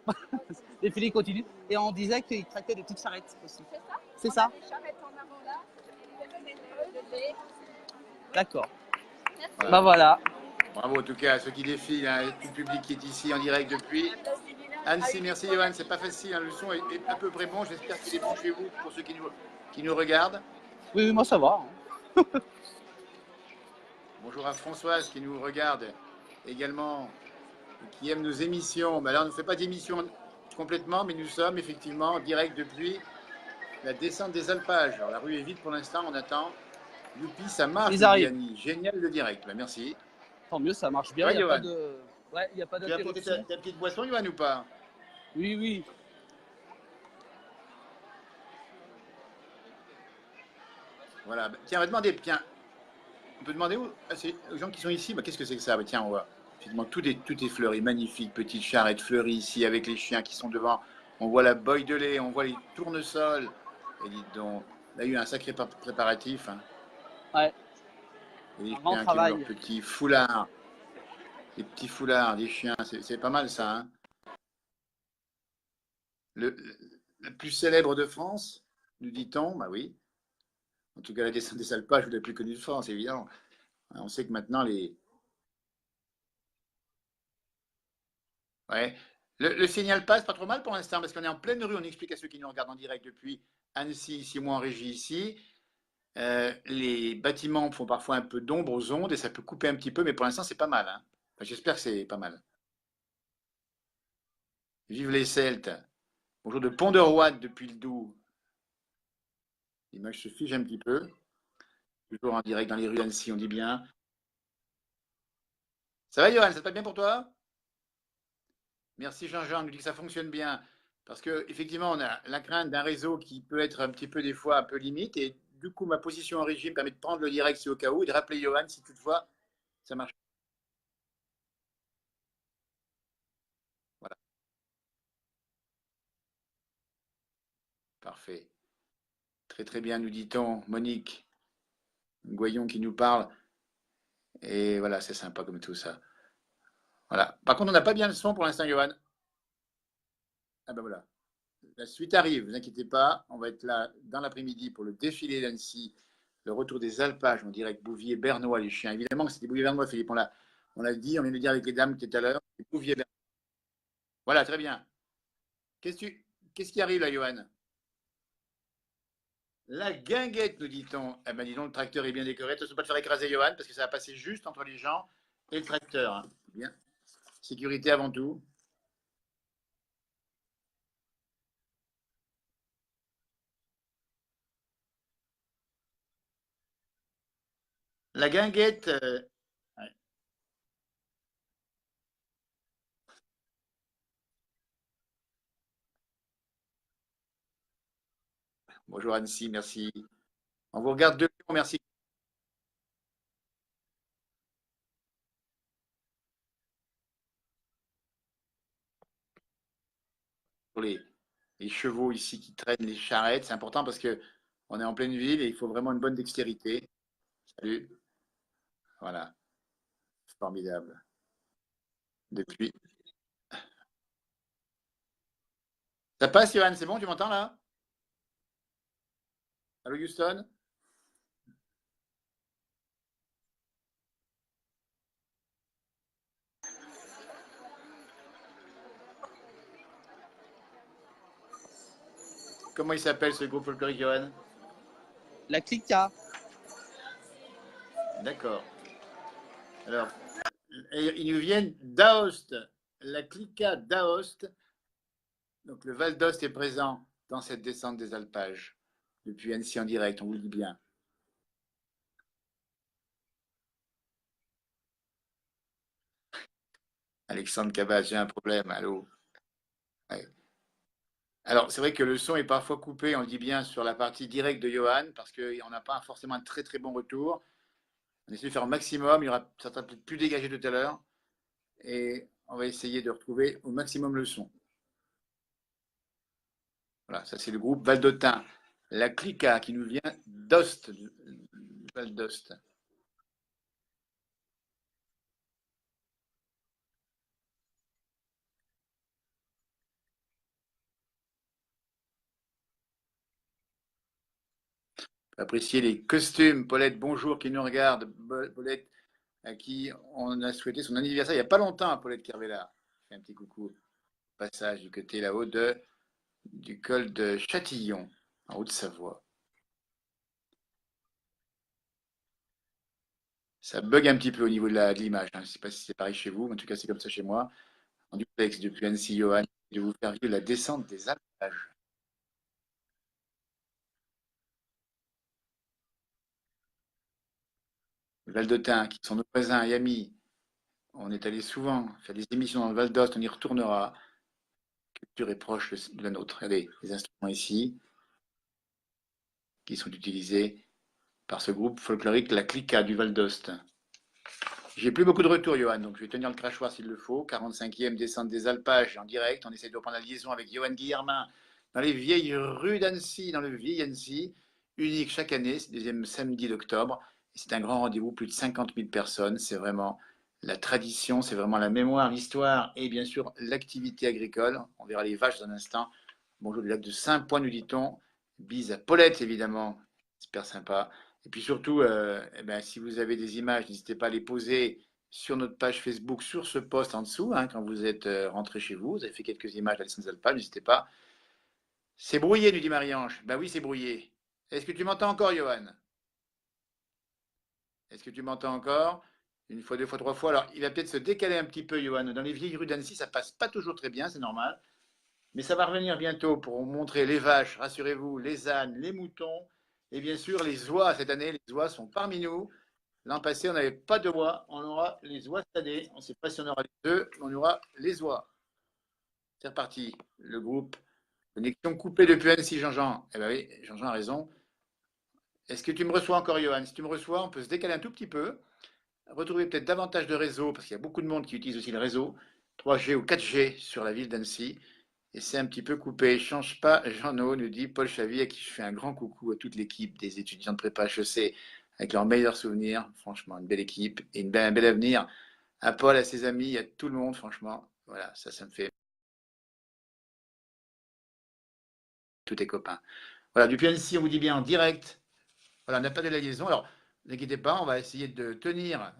Le défilé continue. Et on disait qu'ils tractaient des petites charrettes aussi. C'est ça? C'est On ça? a des charrettes en avant là. Le lait. D'accord. Merci. Voilà. Bah voilà. Bravo en tout cas à ceux qui défilent, hein, tout le public qui est ici en direct depuis Annecy. Merci Johan, c'est pas facile, hein, le son est à peu près bon, j'espère qu'il est bon chez vous pour ceux qui nous regardent. Oui, oui, moi ça va, hein. Bonjour à Françoise qui nous regarde également et qui aime nos émissions. Bah là, on ne fait pas d'émission complètement, mais nous sommes effectivement en direct depuis la descente des alpages. Alors, la rue est vide pour l'instant, on attend. Youpi, ça marche, Ils nous dit arrivent. Annie. Génial le direct. Bah, merci. Tant mieux, ça marche Ça bien, va, il n'y a pas Johan? de. Ouais, il n'y a pas Tu as apporté ta, d'interruption. ta petite boisson, Johan, ou pas? Oui, oui. Voilà. Bah, tiens, on va demander. Tiens, on peut demander aux gens qui sont ici, bah, qu'est-ce que c'est que ça? Bah, tiens, on voit. Effectivement, tout est fleuri, magnifique, petite charrette fleurie ici avec les chiens qui sont devant. On voit la boye de lait, on voit les tournesols. Et dites donc, on a eu un sacré préparatif, hein. Ouais, Et les un grand chiens qui ont leurs travail. petits foulards, les petits foulards des chiens, c'est pas mal ça, hein. Le, la plus célèbre de France, nous dit-on, bah oui. En tout cas, la descente des alpages, vous l'avez plus connue de France, évidemment. On sait que maintenant, les. Ouais. Le signal passe pas trop mal pour l'instant, parce qu'on est en pleine rue. On explique à ceux qui nous regardent en direct depuis Annecy, ici, moi en régie ici. Les bâtiments font parfois un peu d'ombre aux ondes et ça peut couper un petit peu, mais pour l'instant, c'est pas mal, hein. Enfin, j'espère que c'est pas mal. Vive les Celtes. Bonjour de Pont-de-Roide depuis le Doubs. L'image se fige un petit peu. Toujours en direct dans les rues d'Annecy, on dit bien. Ça va, Johan? Ça va bien pour toi? Merci Jean-Jean, nous dit que ça fonctionne bien. Parce que effectivement, on a la crainte d'un réseau qui peut être un petit peu des fois un peu limite. Et du coup, ma position en régime permet de prendre le direct si au cas où et de rappeler Johan si toutefois ça marche. Voilà, parfait. Très très bien, nous dit-on. Monique Goyon qui nous parle. Et voilà, c'est sympa comme tout ça. Voilà. Par contre, on n'a pas bien le son pour l'instant, Johan. Ah ben voilà. La suite arrive, ne vous inquiétez pas. On va être là dans l'après-midi pour le défilé d'Annecy, le retour des alpages en direct, Bouvier, Bernois, les chiens. Évidemment que c'était Bouvier, Bernois, Philippe. On l'a dit, on vient de le dire avec les dames tout à l'heure. Bouvier, Bernois. Voilà, très bien. Qu'est-ce qui arrive là, Johan? La guinguette, nous dit-on. Eh ben, dis donc, le tracteur est bien décoré. Attention pas de faire écraser Johan, parce que ça va passer juste entre les gens et le tracteur, hein. Bien. Sécurité avant tout. La guinguette. Ouais. Bonjour Annecy, merci. On vous regarde de Lyon, merci pour les chevaux ici qui traînent les charrettes. C'est important parce que on est en pleine ville et il faut vraiment une bonne dextérité. Salut. Voilà, formidable. Depuis. Ça passe, Johan, c'est bon, tu m'entends là? Allô, Houston? Comment il s'appelle ce groupe folklorique, Johan? La clica. D'accord. Alors, ils nous viennent d'Aoste, la clica d'Aoste. Donc, le Val d'Aoste est présent dans cette descente des alpages. Depuis Annecy en direct, on vous le dit bien. Alexandre Cabas, j'ai un problème, allô? Ouais. Alors, c'est vrai que le son est parfois coupé, on le dit bien, sur la partie directe de Johan, parce qu'on n'a pas forcément un très très bon retour. On essaie de faire au maximum, il y aura certains peut-être plus dégagé tout à l'heure, et on va essayer de retrouver au maximum le son. Voilà, ça c'est le groupe Valdotin. La Clica qui nous vient d'Ost, Val d'Ost. Apprécier les costumes. Paulette, bonjour, qui nous regarde. Paulette, à qui on a souhaité son anniversaire il n'y a pas longtemps, Paulette Kervella. Fait un petit coucou. Passage du côté là-haut du col de Châtillon, en Haute-Savoie. Ça bug un petit peu au niveau de l'image, hein. Je ne sais pas si c'est pareil chez vous, mais en tout cas, c'est comme ça chez moi. En duplex depuis Annecy, Johan, de vous faire vivre la descente des alpages. Val d'Autun, qui sont nos voisins et amis. On est allé souvent faire des émissions dans le Val d'Ost, on y retournera. La culture est proche de la nôtre. Regardez, les instruments ici, qui sont utilisés par ce groupe folklorique, la Clica du Val d'Ost. J'ai plus beaucoup de retours, Johan, donc je vais tenir le crachoir s'il le faut. 45e descente des alpages en direct. On essaie de reprendre la liaison avec Johan Guillermin dans les vieilles rues d'Annecy, dans le vieil Annecy, unique chaque année, c'est le deuxième samedi d'octobre. C'est un grand rendez-vous, plus de 50 000 personnes. C'est vraiment la tradition, c'est vraiment la mémoire, l'histoire et bien sûr l'activité agricole. On verra les vaches dans un instant. Bonjour du lac de Saint-Point, nous dit-on. Bise à Paulette, évidemment. Super sympa. Et puis surtout, eh ben, si vous avez des images, n'hésitez pas à les poser sur notre page Facebook, sur ce post en dessous, hein, quand vous êtes rentré chez vous. Vous avez fait quelques images à l'Essence Alpha, n'hésitez pas. C'est brouillé, nous dit Marie-Ange. Ben oui, c'est brouillé. Est-ce que tu m'entends encore, Johan? Est-ce que tu m'entends encore? Une fois, deux fois, trois fois. Alors, il va peut-être se décaler un petit peu, Johan. Dans les vieilles rues d'Annecy, ça passe pas toujours très bien, c'est normal. Mais ça va revenir bientôt pour vous montrer les vaches, rassurez-vous, les ânes, les moutons et bien sûr les oies. Cette année, les oies sont parmi nous. L'an passé, on n'avait pas de oies. On aura les oies cette année. On ne sait pas si on aura les œufs, mais on aura les oies. C'est reparti. Le groupe Connexion coupée depuis Annecy, Jean-Jean. Eh bien oui, Jean-Jean a raison. Est-ce que tu me reçois encore, Johan? Si tu me reçois, on peut se décaler un tout petit peu. Retrouver peut-être davantage de réseaux, parce qu'il y a beaucoup de monde qui utilise aussi le réseau 3G ou 4G sur la ville d'Annecy. Et c'est un petit peu coupé. Change pas, Jean-No, nous dit Paul Chavy, à qui je fais un grand coucou à toute l'équipe des étudiants de prépa HEC, avec leurs meilleurs souvenirs. Franchement, une belle équipe et un bel avenir. À Paul, à ses amis, à tout le monde, franchement. Voilà, ça me fait tous tes copains. Voilà, depuis Annecy, on vous dit bien en direct. Voilà, on n'a pas de la liaison. Alors, n'inquiétez pas, on va essayer de tenir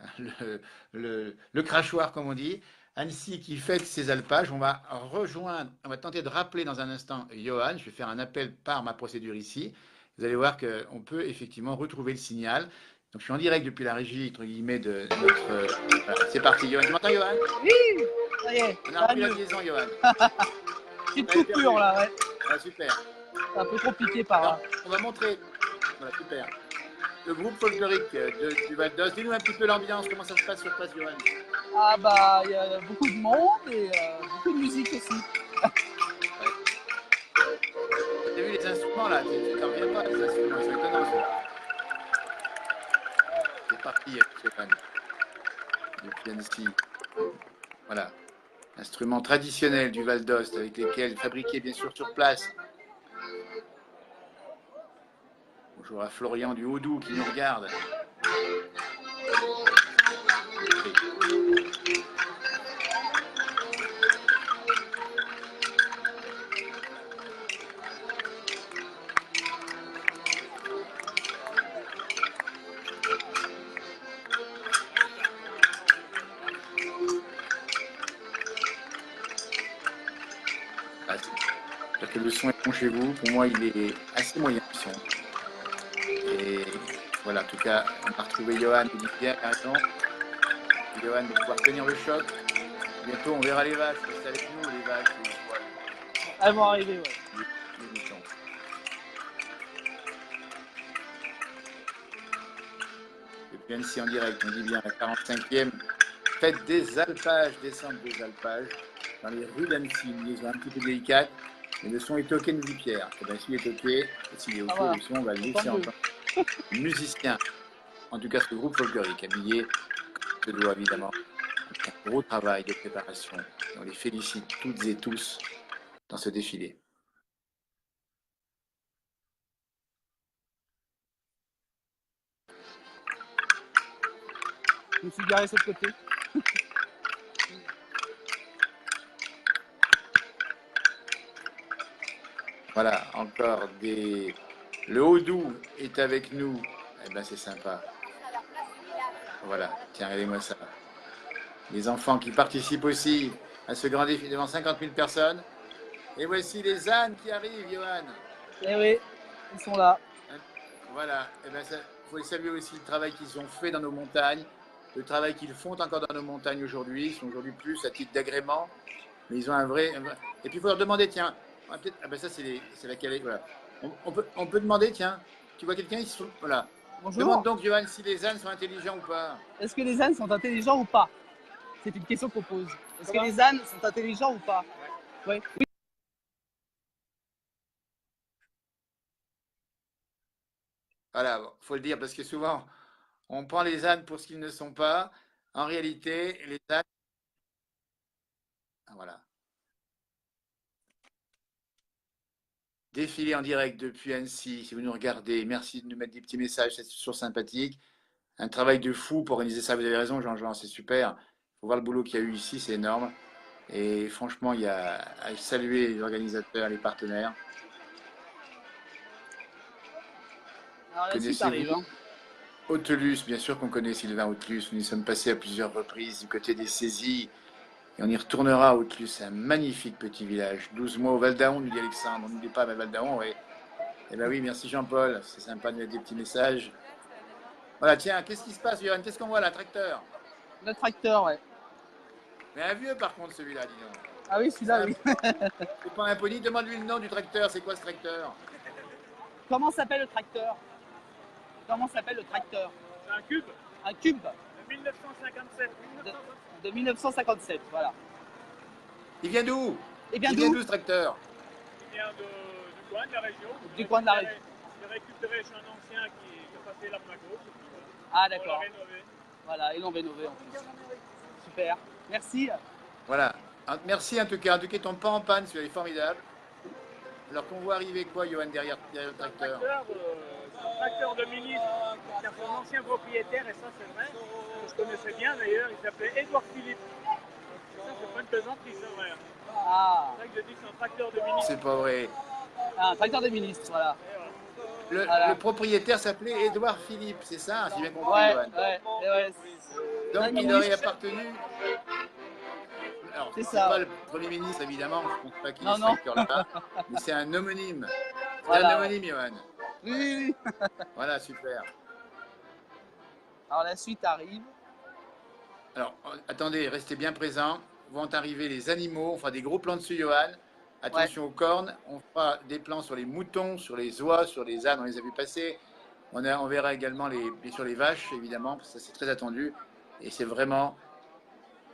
le crachoir, comme on dit. Annecy qui fête ses alpages. On va rejoindre, on va tenter de rappeler dans un instant Johan. Je vais faire un appel par ma procédure ici. Vous allez voir qu'on peut effectivement retrouver le signal. Donc, je suis en direct depuis la régie, entre guillemets, de notre. Voilà, c'est parti, Johan. Tu m'entends, Johan? Oui, ça y est, On ça a va repris la mieux. liaison, Johan. Petite On avait coupure perdu. là, ouais. Ah, super. C'est un peu compliqué par Alors, là. on va montrer. Voilà, super. Le groupe folklorique du Val d'Ost. Dis-nous un petit peu l'ambiance, comment ça se passe sur place, Johan? Ah bah, il y a beaucoup de monde et beaucoup de musique aussi. T'as vu les instruments là? Tu t'en reviens pas, les instruments, ils sont étonnants. C'est parti, Johan, depuis Annecy. Voilà. Instruments traditionnels du Val d'Ost, avec lesquels fabriqués bien sûr sur place. Bonjour à Florian du Haut-Doubs qui nous regarde. Ah, j'espère que le son est bon chez vous. Pour moi, il est assez moyen le son. Et voilà, en tout cas, on a retrouvé Johan qui dit bien, raison. Johan de pouvoir tenir le choc. Bientôt, on verra les vaches. Restez avec nous, les vaches. Elles vont arriver, ouais. Les moutons. Depuis Annecy en direct, on dit bien la 45e fête des alpages, descente des alpages, dans les rues d'Annecy, une liaison un petit peu délicate. Mais le son est OK, nous dit Pierre. Et bien, s'il est OK, et s'il est OK, voilà. le son, on va le laisser entendre. Musicien, en tout cas ce groupe folklorique, habillé, se doit évidemment, un gros travail de préparation. Et on les félicite toutes et tous dans ce défilé. Je me suis garé sur le côté. Voilà, encore des... Le Haut-Doubs est avec nous. Eh ben c'est sympa. Voilà, tiens, regardez-moi ça. Les enfants qui participent aussi à ce grand défi devant 50 000 personnes. Et voici les ânes qui arrivent, Johan. Eh oui, ils sont là. Voilà, eh ben ça faut saluer aussi le travail qu'ils ont fait dans nos montagnes, le travail qu'ils font encore dans nos montagnes aujourd'hui. Ils sont aujourd'hui plus à titre d'agrément, mais ils ont un vrai. Et puis il faut leur demander, tiens, ah ben ça c'est laquelle, voilà. On peut demander, tiens, tu vois quelqu'un, voilà. Bonjour. Demande donc, Johan, si les ânes sont intelligents ou pas. Est-ce que les ânes sont intelligents ou pas? C'est une question qu'on pose. Est-ce que les ânes sont intelligents ou pas? Oui. Voilà, faut le dire parce que souvent on prend les ânes pour ce qu'ils ne sont pas. En réalité, les ânes. Voilà. Défilé en direct depuis Annecy, si vous nous regardez, merci de nous mettre des petits messages, c'est toujours sympathique. Un travail de fou pour organiser ça, vous avez raison Jean-Jean, c'est super. Il faut voir le boulot qu'il y a eu ici, c'est énorme. Et franchement, il y a à saluer les organisateurs, les partenaires. Alors la suite Connaissez-vous arrive. Hein. Hautelus, bien sûr qu'on connaît Sylvain Hautelus, nous y sommes passés à plusieurs reprises du côté des saisies. Et on y retournera à Hautelus, c'est un magnifique petit village. 12 mois au Val d'Aon, nous dit Alexandre. On n'oublie pas le Val d'Aon, oui. Eh bien oui, merci Jean-Paul, c'est sympa de mettre des petits messages. Voilà, tiens, qu'est-ce qui se passe, Johan? Qu'est-ce qu'on voit là, tracteur? Le tracteur, ouais. Mais un vieux par contre celui-là, dis donc. Ah oui, celui-là, oui. C'est pas impoli, demande-lui le nom du tracteur, c'est quoi ce tracteur? Comment s'appelle le tracteur? Comment s'appelle le tracteur? C'est un cube Un cube de 1957. de 1957, voilà. Il vient d'où? Et bien Il vient d'où? d'où ce tracteur? Il vient du coin, de la région. Du coin de la région. J'ai récupéré chez un ancien qui a passé l'arme à gauche. Ah On l'a d'accord. rénové. Voilà, ils l'ont rénové en plus. Super. Merci. Voilà. Merci en tout cas, ils tombent pas en panne, celui-là est formidable. Alors qu'on voit arriver quoi, Johan, derrière le tracteur? C'est un tracteur de ministre qui a son ancien propriétaire, et ça c'est vrai, que je connaissais bien d'ailleurs, il s'appelait Édouard Philippe. Ça c'est pas une plaisanterie, c'est vrai. Ah, C'est vrai que je dis que c'est un tracteur de ministre. C'est pas vrai. un tracteur des ministres, voilà. Le propriétaire s'appelait Édouard Philippe, c'est ça, si j'ai bien compris, Ouais, Johan. ouais. Donc Un il ministre. aurait appartenu. Alors, C'est c'est ça. pas le Premier ministre, évidemment, je ne pense pas qu'il Non, est ce non. tracteur-là, mais c'est un homonyme. C'est Voilà. un homonyme, Johan. Oui. Voilà, super. Alors la suite arrive. Alors, attendez, restez bien présents. Vont arriver les animaux, on fera des gros plans dessus, Johan. Attention aux cornes, on fera des plans sur les moutons, sur les oies, sur les ânes, on les a vus passer. On verra également bien sûr les vaches, évidemment, parce que ça c'est très attendu. Et c'est vraiment...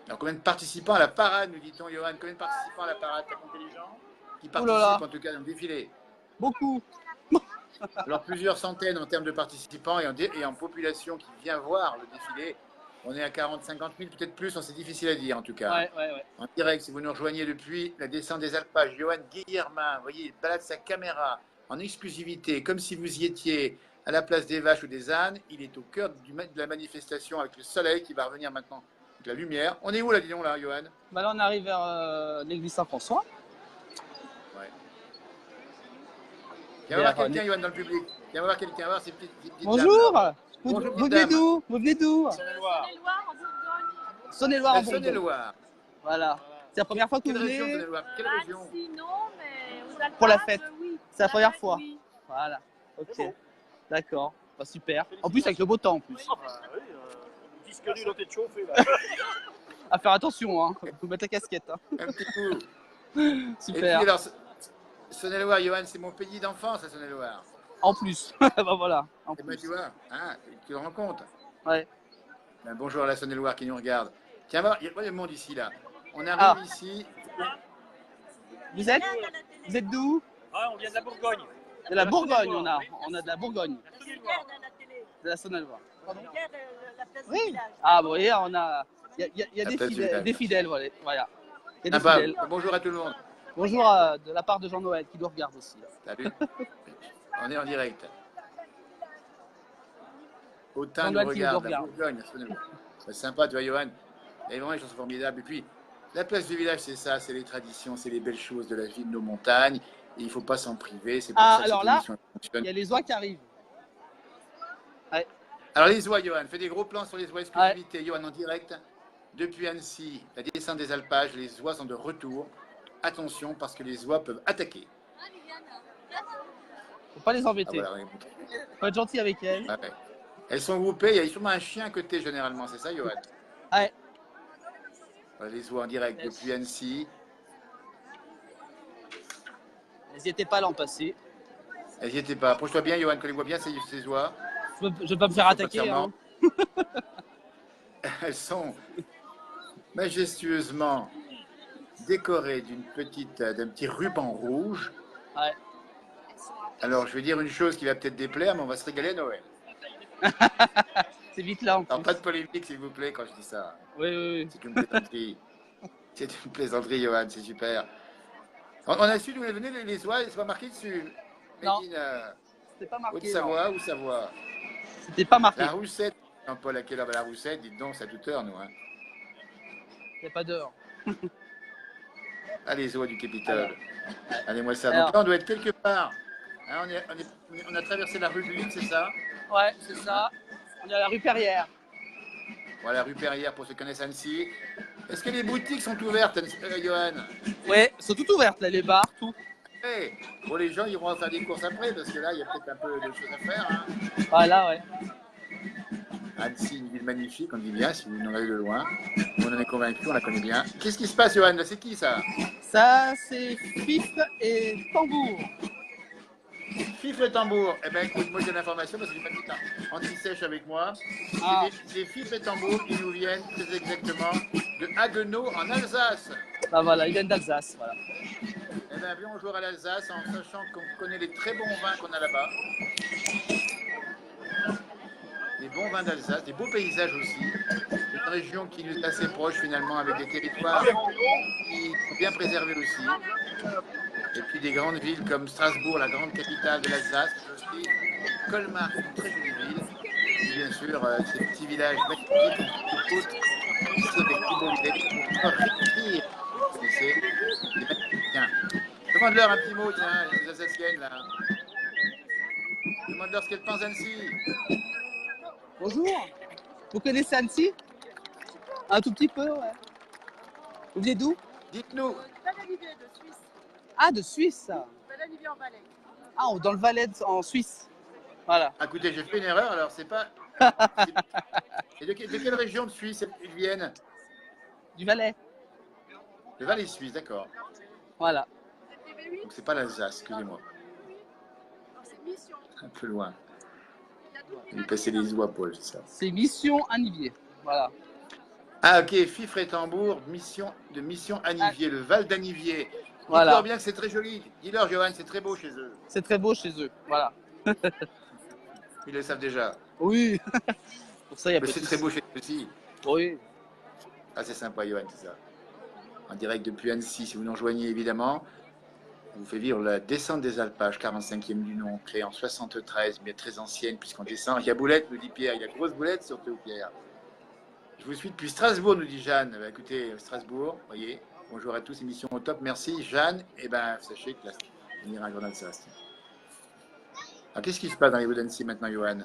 Alors, combien de participants à la parade, nous dit-on, Johan? Combien de participants à la parade? T'as compté les gens qui Oh là là. participent en tout cas dans le défilé? Beaucoup. Alors, plusieurs centaines en termes de participants et en population qui vient voir le défilé. On est à 40-50 000, peut-être plus, c'est difficile à dire en tout cas. Ouais. En direct, si vous nous rejoignez depuis la descente des alpages, Johan Guillermin, vous voyez, il balade sa caméra en exclusivité, comme si vous y étiez à la place des vaches ou des ânes. Il est au cœur de la manifestation avec le soleil qui va revenir maintenant avec la lumière. On est où là, dis donc, là, Johan? Bah là on arrive vers l'église Saint-François. Ouais. Viens voir quelqu'un, Johan, dans le public. Viens voir quelqu'un, voir ces petites Bonjour. dames, Vous Bonjour, venez mesdames. d'où? Vous venez d'où? Saône-et-Loire en Bourgogne. Saône-et-Loire en La Bourgogne. Saône-et-Loire. Voilà. C'est la première fois que Quelle vous région, venez? Saône-et-Loire? Quelle région? Annecy, non, mais aux Alpes, Pour la fête. oui. C'est la première fête, fois. oui. Voilà. Ok. D'accord. Bah, super. En plus avec le beau temps en plus. Disque nul, on t'est chauffé là. À faire attention, hein. Faut mettre la casquette. Hein. Un petit coup. Super. Et puis alors, Saône-et-Loire, Johan, c'est mon pays d'enfance, la Saône-et-Loire. En plus. Bah voilà. En Et ben, plus. tu vois, hein, tu te rends compte. Ouais. Ben, bonjour à la Saône-et-Loire qui nous regarde. Tiens, il y a pas de monde ici, là. On arrive Ah. ici. Vous êtes? Vous êtes d'où? Ah, on vient de la Bourgogne. De la Bourgogne, on a. On a de la Bourgogne. La Saône-et-Loire. De la Saône-et-Loire. Pardon? La place du Oui. village. Ah bon, voyez, on a. Il y a La des place du fidèles, village. des fidèles, voilà. Voilà. Il y a Ah des bah, fidèles. bonjour à tout le monde. Bonjour de la part de Jean-Noël qui nous regarde aussi. Salut. On est en direct. Autant nous Jean-Noël qui nous regarde, la regarde. Bourgogne, la Saône-et-Loire. C'est sympa, tu vois, Johan. Il y a vraiment des choses formidables. Et puis, la place du village, c'est ça, c'est les traditions, c'est les belles choses de la vie de nos montagnes. Et il ne faut pas s'en priver. C'est pour Ah, ça que alors cette là, émission fonctionne. Il y a les oies qui arrivent. Alors les oies, Johan, fais des gros plans sur les oies exclusivité. Johan, en direct, depuis Annecy, la descente des alpages, les oies sont de retour. Attention, parce que les oies peuvent attaquer. Faut pas les Ah, embêter. voilà, ouais, Faut être gentil avec elles. ouais. Elles sont groupées, il y a sûrement un chien à côté généralement, c'est ça, Johan? Ouais. Les oies en direct depuis Annecy. Elles n'y étaient pas l'an passé. Elles n'y étaient pas. Approche-toi bien, Johan, qu'on les voit bien, ces oies. Je ne vais pas me faire attaquer. Hein. Elles sont majestueusement décorées d'un petit ruban rouge. Ouais. Alors, je vais dire une chose qui va peut-être déplaire, mais on va se régaler à Noël. C'est vite là. Alors, pas de polémique, s'il vous plaît, quand je dis ça. Oui. C'est une plaisanterie. C'est une plaisanterie, Johan, c'est super. On a su d'où venaient les oies, c'est pas marqué dessus. Non, c'était pas marqué. Haute-Savoie ou Savoie? C'était pas marqué. La Roussette. Jean-Paul, à quelle heure va la Roussette? Dites donc, c'est à toute heure, nous. Hein. Il n'y a pas d'heure. Ah, les oies du Capitole. Allez-moi ça. Alors, donc là, on doit être quelque part. Hein, on a traversé la rue de Lille, c'est ça? Ouais, c'est ça. On est à la rue Perrière. Voilà, rue Perrière, pour ceux qui connaissent Annecy. Est-ce que les boutiques sont ouvertes, Johan? Oui, elles sont toutes ouvertes, là, les bars, tout. Hey, bon, les gens iront faire des courses après, parce que là, il y a peut-être un peu de choses à faire. Hein. Voilà, ouais. Annecy, une ville magnifique, on dit bien, si vous nous regardez de loin. On en est convaincu, on la connaît bien. Qu'est-ce qui se passe, Johan? C'est qui, ça? Ça, c'est Fif et Tambour. Fif et tambour. Eh bien, écoute, moi j'ai l'information parce que j'ai pas tout le temps anti-sèche avec moi. Ah. Les Fif et tambour qui nous viennent très exactement de Haguenau en Alsace. Bah voilà, ils viennent d'Alsace, voilà. Eh bien, bonjour à l'Alsace en sachant qu'on connaît les très bons vins qu'on a là-bas. Des bons vins d'Alsace, des beaux paysages aussi. C'est une région qui nous est assez proche finalement avec des territoires qui sont bien préservés aussi. Et puis des grandes villes comme Strasbourg, la grande capitale de l'Alsace, mais aussi Colmar, une très jolie ville. Et bien sûr, ces petits villages magnifiques en côte, ici avec Thibault Villers, vous connaissez, c'est magnifique. Tiens, demande-leur un petit mot, tiens, les Alsaciennes là. Demande-leur ce qu'elles pensent d'Annecy. Bonjour. Vous connaissez Annecy? Un tout petit peu, ouais. Vous venez d'où? Dites-nous. Valanivier de Suisse. Ah, de Suisse. Valanivier en Valais. Ah, dans le Valais, en Suisse. Voilà. Ah, écoutez, j'ai fait une erreur, alors c'est pas... Et de quelle région de Suisse ils viennent? Du Valais. Le Valais suisse, d'accord. Voilà. Donc c'est pas l'Alsace, excusez-moi. C'est Mission. Un peu loin. Il passait les oies, Paul, c'est ça. C'est Mission Anivier. Voilà. Ah, ok, Fifre et Tambour, mission Anivier, le Val d'Anivier. Voilà. Dis-leur bien que c'est très joli. Dis-leur, Johan, c'est très beau chez eux. C'est très beau chez eux. Voilà. Ils le savent déjà. Oui. Pour ça, il y a Mais pas c'est de très souci. beau chez eux aussi. Oui. Ah, c'est sympa, Johan, c'est ça. En direct depuis Annecy, si vous nous rejoignez évidemment. On vous fait vivre la descente des alpages, 45e du nom, créée en 73, mais très ancienne, puisqu'on descend. Il y a Boulette, nous dit Pierre. Il y a grosse Boulette, surtout, Pierre. Je vous suis depuis Strasbourg, nous dit Jeanne. Bah, écoutez, Strasbourg, voyez. Bonjour à tous, émission au top. Merci, Jeanne. Et ben, sachez que là, on ira à Grenoble Alsace. Alors, qu'est-ce qui se passe dans les rues d'Annecy maintenant, Johan?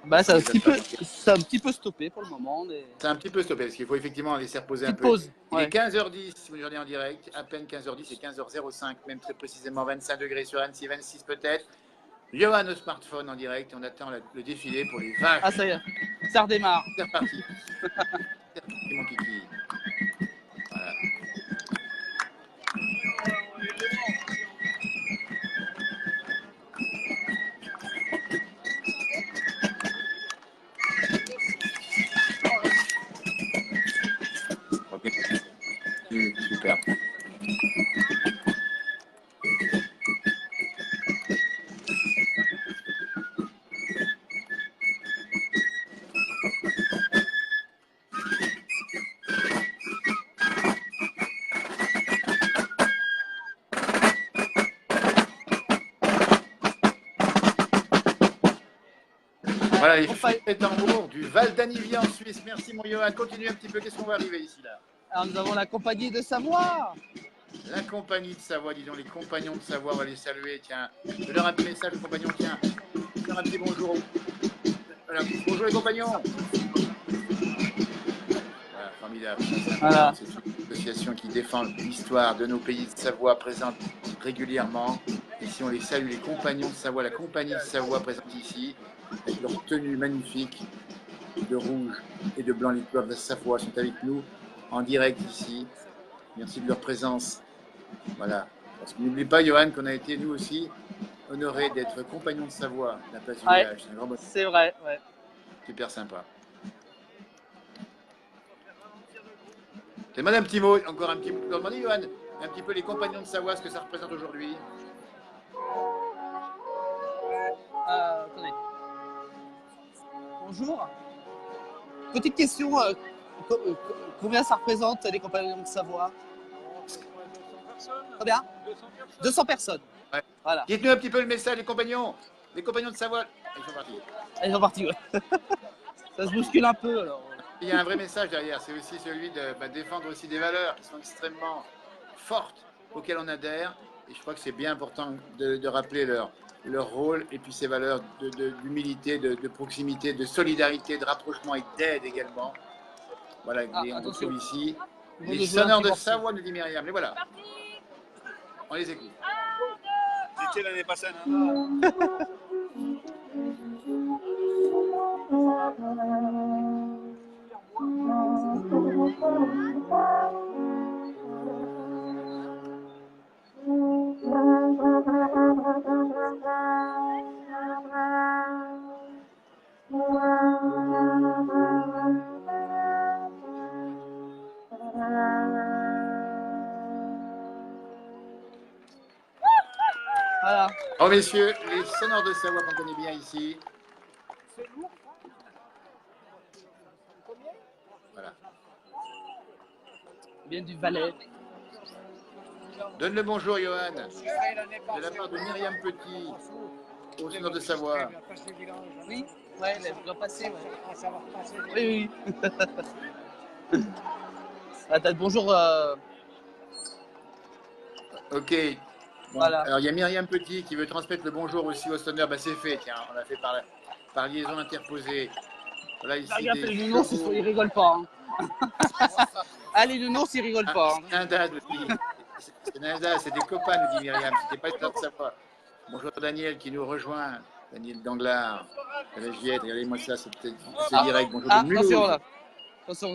Bah, c'est un petit peu stoppé pour le moment. Mais... C'est un petit peu stoppé, parce qu'il faut effectivement laisser reposer un peu. Pause. Il Ouais. est 15h10, si vous regardez en direct, à peine 15h10 et 15h05, même très précisément 25 degrés sur Annecy, 26 peut-être. Johan au smartphone en direct, et on attend le défilé pour les vaches. Ah, ça y est. Ça redémarre. C'est reparti. C'est reparti, mon kiki. Voilà. Ok. Super. Voilà les fifs et tambours du Val d'Anivier en Suisse. Merci mon Johan. Continue un petit peu. Qu'est-ce qu'on va arriver ici là? Alors, nous avons la compagnie de Savoie. La compagnie de Savoie, disons les compagnons de Savoie, on va les saluer. Tiens, je leur un petit message, les compagnons. Tiens, je leur un petit bonjour. Voilà. Bonjour les compagnons. Voilà, formidable. Voilà. C'est une association qui défend l'histoire de nos pays de Savoie, présente régulièrement. Ici, on les salue, les compagnons de Savoie, la compagnie de Savoie présente ici. avec leur tenue magnifique de rouge et de blanc. Les couleurs de la Savoie sont avec nous en direct ici. Merci de leur présence. Voilà. Parce que n'oublie pas, Johan, qu'on a été nous aussi honorés d'être compagnons de Savoie de la place du Ouais, village. C'est un grand bonheur. c'est vrai, ouais. Super sympa. Je demande un petit mot, encore un petit mot. Demandez, Johan, un petit peu les compagnons de Savoie, ce que ça représente aujourd'hui. Attendez. Bonjour. Petite question, combien ça représente les compagnons de Savoie? Combien? 200 personnes. Ouais. Voilà. Dites-nous un petit peu le message, les compagnons. Les compagnons de Savoie, ils sont partis. Ils sont partis, ouais. Ça se bouscule un peu, alors. Il y a un vrai message derrière, c'est aussi celui de défendre aussi des valeurs qui sont extrêmement fortes, auxquelles on adhère. Et je crois que c'est bien important de rappeler leur rôle et puis ces valeurs d'humilité, de proximité, de solidarité, de rapprochement et d'aide également. Voilà, on retrouve ici les sonneurs de Savoie, nous dit Myriam. Les voilà. On les écoute. C'était l'année passée, non? Voilà. Oh messieurs, les sonneurs de Savoie qu'on connaît bien ici. Voilà. Bien du Valais. Donne le bonjour, Johan, de la part de Myriam Petit, au sonneur de Savoie. Oui, ouais, elle doit passer, ouais. Oui, oui. Attends, bonjour. Ok. Bon, Voilà. alors il y a Myriam Petit qui veut transmettre le bonjour aussi au sonneur. Bah, c'est fait, tiens, on l'a fait par liaison interposée. Voilà ici. Regarde, les nounours, ils rigolent pas. Hein. Ah, les nounours, ils rigolent pas. Hein. C'est Nanda aussi. C'est Nanda, c'est des copains, nous dit Myriam. C'était pas le temps de savoir. Bonjour Daniel qui nous rejoint. Daniel Danglars, de la Giette. Regardez-moi ça, c'est direct. Bonjour de Mulhouse. Attention là. Attention.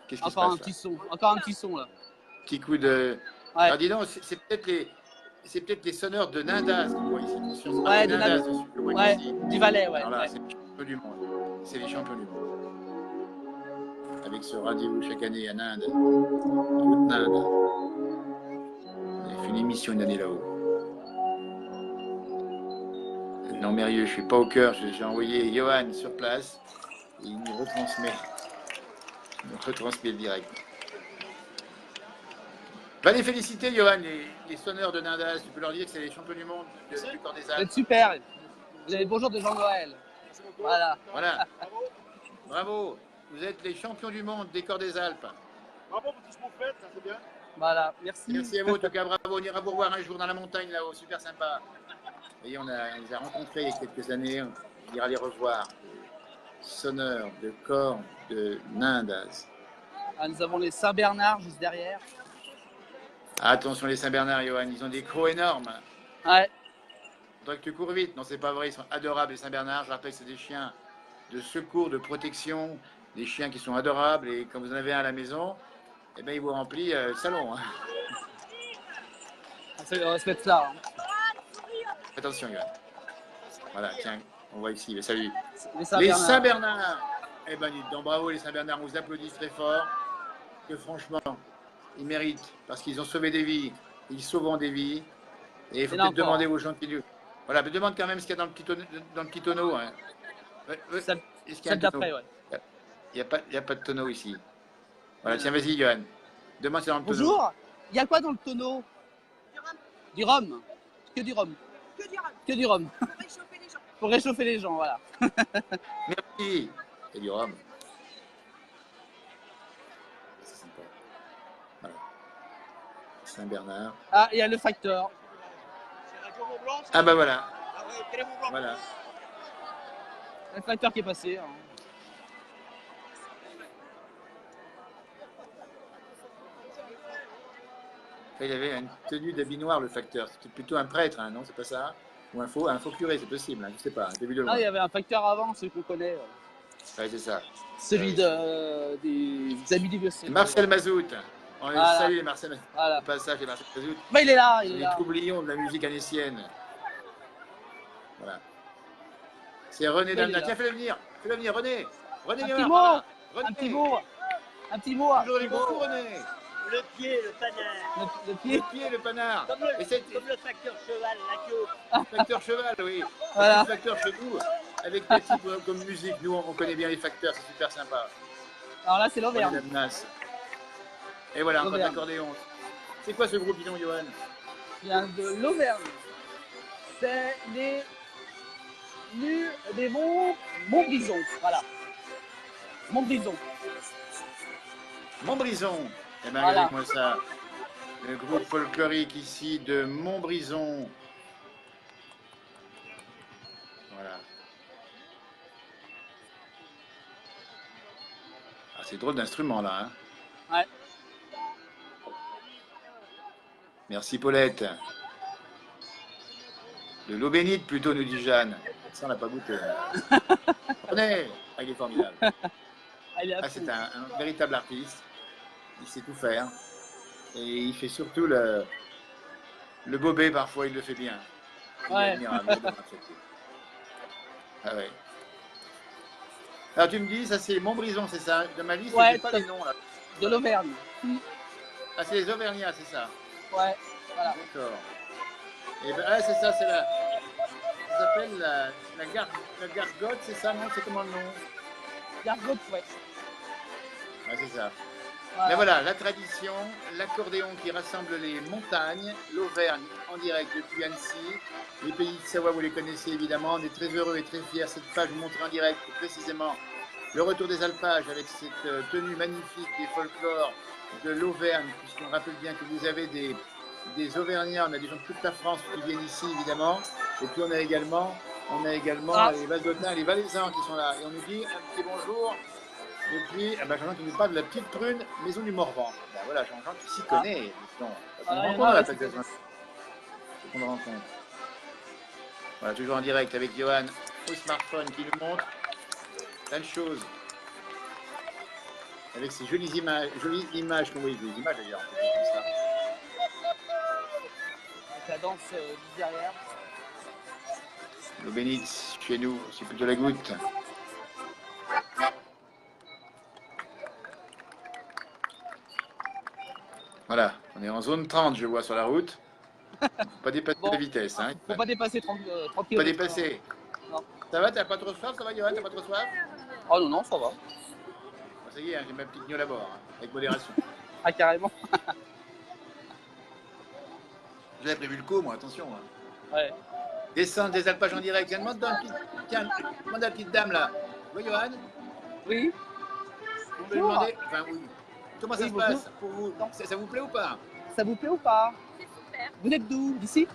Qu'est-ce qui se Encore passe un petit son. Encore un petit son là. Petit coup de. Ouais. Alors dis donc, c'est peut-être les sonneurs de Nindas qu'on voit ici. Attention, Ouais, de Nindas, Nindas. je vois Ouais, ici. du Valais, ouais. Alors là, Ouais. c'est les champions du monde. C'est les champions du monde. Avec ce rendez-vous chaque année à Inde. Toute Inde. On a fait une émission une année là-haut. Non, Mérieux, je ne suis pas au cœur. J'ai envoyé Johan sur place. Et il nous retransmet. Le direct. Va les féliciter, Johan, les sonneurs de Nindas. Tu peux leur dire que c'est les champions du monde du corps des Vous Alpes. êtes super. Vous avez le bonjour de Jean-Noël. Voilà. Voilà. Bravo. Vous êtes les champions du monde des corps des Alpes. Bravo pour tout ce qu'on fait, ça c'est bien. Voilà. Merci. Merci à vous, en tout cas, bravo. On ira vous revoir un jour dans la montagne là-haut, super sympa. Vous voyez, on les a rencontrés il y a quelques années, on ira les revoir. Sonneurs de corps de Nindas. Ah, nous avons les Saint-Bernard juste derrière. Attention les Saint-Bernard, Johan, ils ont des crocs énormes. Ouais. Faudrait que tu cours vite. Non, c'est pas vrai, ils sont adorables les Saint-Bernard. Je rappelle que c'est des chiens de secours, de protection, des chiens qui sont adorables. Et quand vous en avez un à la maison, eh ben, il vous remplit le salon. Hein. On va se mettre là. Hein. Attention, Johan. Voilà, tiens, on voit ici, le salut. Les Saint-Bernard. Les Saint-Bernard. Eh ben, dites donc, bravo les Saint-Bernard, on vous applaudit très fort. Que franchement, ils méritent parce qu'ils ont sauvé des vies. Ils sauvent des vies. Et il faut peut-être demander aux gens qui nous. Voilà, mais demande quand même ce qu'il y a dans le petit tonneau. Hein. Celle d'après, ouais. Il n'y a pas de tonneau ici. Voilà, tiens, vas-y, Johan. Demande si c'est dans le tonneau. Bonjour. Il y a quoi dans le tonneau? Du rhum. Du rhum. Que du rhum. Que du rhum. Que du rhum. Pour réchauffer les gens. Pour réchauffer les gens, voilà. Merci. Et du rhum. C'est sympa. Voilà. Saint-Bernard. Ah, il y a le facteur. Ah bah voilà. Voilà. Le facteur qui est passé. Hein. Il avait une tenue d'habit noir, le facteur. C'était plutôt un prêtre, hein, non? C'est pas ça? Ou un faux curé, c'est possible, hein, je sais pas, j'ai vu de Non, loin. il y avait un facteur avant, celui qu'on connaît. Ouais, c'est ça. Celui des amis du vieux C'est Marcel Mazout. On les Voilà. salue, les Marcel Mazout. Voilà. Au passage, les Marcel Mazout. Bah, il est là, C'est il est les là. troublions de la musique anécienne. Voilà. C'est René Bah, il est Damna. là. Tiens, fais-le venir. Fais-le venir, René. René, Un viens petit voir, mot. par là. René. Un petit mot. Un petit mot. Toujours les bons coups, René. Le pied, le panard. Le pied. Le pied, le panard. Comme Et c'est le facteur cheval, la queue. le facteur cheval, oui. Voilà. Le facteur chez nous. Avec des types comme musique. Nous, on connaît bien les facteurs, c'est super sympa. Alors là, c'est René l'Auvergne. Damnas. Et voilà, encore de L'Auvergne. l'accordéon. C'est quoi ce groupe, dis donc, Johan? Il vient de l'Auvergne. C'est les Montbrison. Voilà. Montbrison. Montbrison. Eh bien, Voilà. regardez-moi ça. Le groupe folklorique ici de Montbrison. Voilà. Ah, c'est drôle d'instrument là. Hein. Ouais. Merci Paulette. De l'eau bénite plutôt, nous dit Jeanne. Ça, on n'a pas goûté. Prenez. Ah, il est formidable. Elle est à Ah, fond. c'est un véritable artiste. Il sait tout faire. Et il fait surtout le bobé, parfois, il le fait bien. Il est Ouais. admirable, il est bien accepté. Ah ouais. Alors tu me dis, ça c'est Montbrison, c'est ça? De ma liste, Ouais, j'ai pas les noms là. De l'Auvergne. Ah, c'est les Auvergnats, c'est ça? Ouais. Voilà. D'accord. Et ben, ah, c'est ça, c'est la. Ça s'appelle la gargote, c'est ça, non? C'est comment le nom? Gargote, ouais. Ah, c'est ça. Voilà. Mais voilà, la tradition, l'accordéon qui rassemble les montagnes, l'Auvergne en direct depuis Annecy, les pays de Savoie, vous les connaissez évidemment, on est très heureux et très fiers. Cette page vous montre en direct précisément le retour des alpages avec cette tenue magnifique des folklores de l'Auvergne, puisqu'on rappelle bien que vous avez des Auvergnats, on a des gens de toute la France qui viennent ici évidemment, et puis on a également les Valdotins, les Valaisans qui sont là, et on nous dit un petit bonjour. Depuis, Jean-Jean qui nous parle de la petite prune maison du Morvan. Ben voilà, Jean-Jean qui s'y connaît. On rencontre la taxation. On le rencontre. Voilà, toujours en direct avec Johan au smartphone qui nous montre plein de choses. Avec ces jolies images qu'on voit, des images d'ailleurs, on peut dire comme ça. Avec la danse derrière. L'eau bénite, chez nous, c'est plutôt la goutte. Voilà, on est en zone 30, je vois sur la route. Faut pas dépasser Bon. la vitesse. Hein. Faut pas dépasser 30 Pas km. dépasser. Non. Ça va, t'as pas trop soif? Ça va, Johan, t'as pas trop soif? Oh non, non, ça va. Bon, ça y est, hein, j'ai ma petite gnôle à bord, hein, avec modération. Ah, carrément. J'avais prévu le coup, moi, attention. Hein. Ouais. Descendre des alpages en direct. Tiens, demande à la petite dame là. Oui, Johan? Oui. Vous pouvez demander. Enfin, oui. Comment ça Oui, se bonjour. passe pour vous? Ça vous plaît ou pas? Ça vous plaît ou pas? C'est super. Vous êtes d'où? D'ici?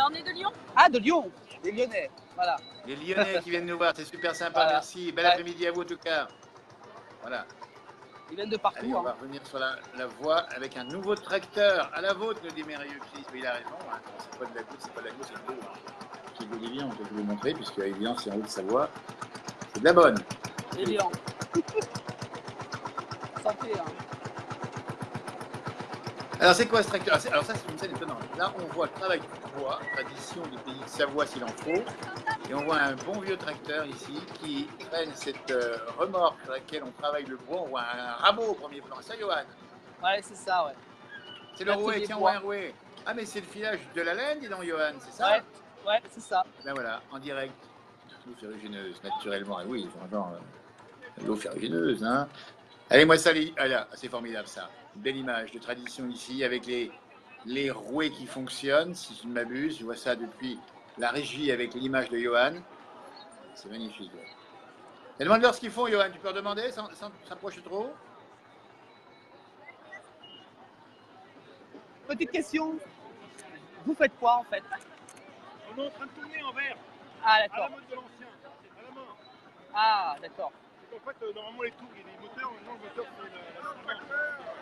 On est de Lyon. Ah, de Lyon. Des Lyonnais. Voilà. Les Lyonnais qui viennent nous voir, c'est super sympa, Voilà. merci. Bel Ouais. après-midi à vous en tout cas. Voilà. Ils viennent de partout. Allez, on va Hein. revenir sur la voie avec un nouveau tracteur. À la vôtre, le démérieux Chris. Mais il a raison. Hein. C'est pas de la goutte, c'est pas de la goutte, c'est de l'eau. Hein. Qui est de l'Évian, on peut vous le montrer, puisque l'Évian, c'est en haut de Savoie. C'est de la bonne. Les Lyons. Santé, hein. Alors, c'est quoi ce tracteur? Alors, ça, c'est une scène étonnante. Là, on voit le travail du bois, tradition des pays de Savoie s'il en faut. Et on voit un bon vieux tracteur ici qui traîne cette remorque sur laquelle on travaille le bois. On voit un rabot au premier plan. Ça, Johan? Ouais, c'est ça, ouais. C'est le Là, rouet, c'est des tiens, on bois. voit un rouet. Ah, mais c'est le filage de la laine, dis donc, Johan, c'est ça? Ouais, ouais, c'est ça. Ben voilà, en direct. L'eau ferrugineuse, naturellement. Ah oui, vraiment, l'eau ferrugineuse, hein. Allez, moi, ça, ah là, c'est formidable, ça. Une belle image de tradition ici, avec les rouets qui fonctionnent, si je ne m'abuse. Je vois ça depuis la régie avec l'image de Johan. C'est magnifique. Ouais. Et demande-leur ce qu'ils font, Johan. Tu peux leur demander sans s'approcher trop? Petite question. Vous faites quoi en fait? On est en train de tourner en vert, Ah, à la d'accord. mode de l'ancien, à la main. Ah, d'accord. Donc, en fait, normalement, les tours, il y a des moteurs, maintenant le moteur, c'est la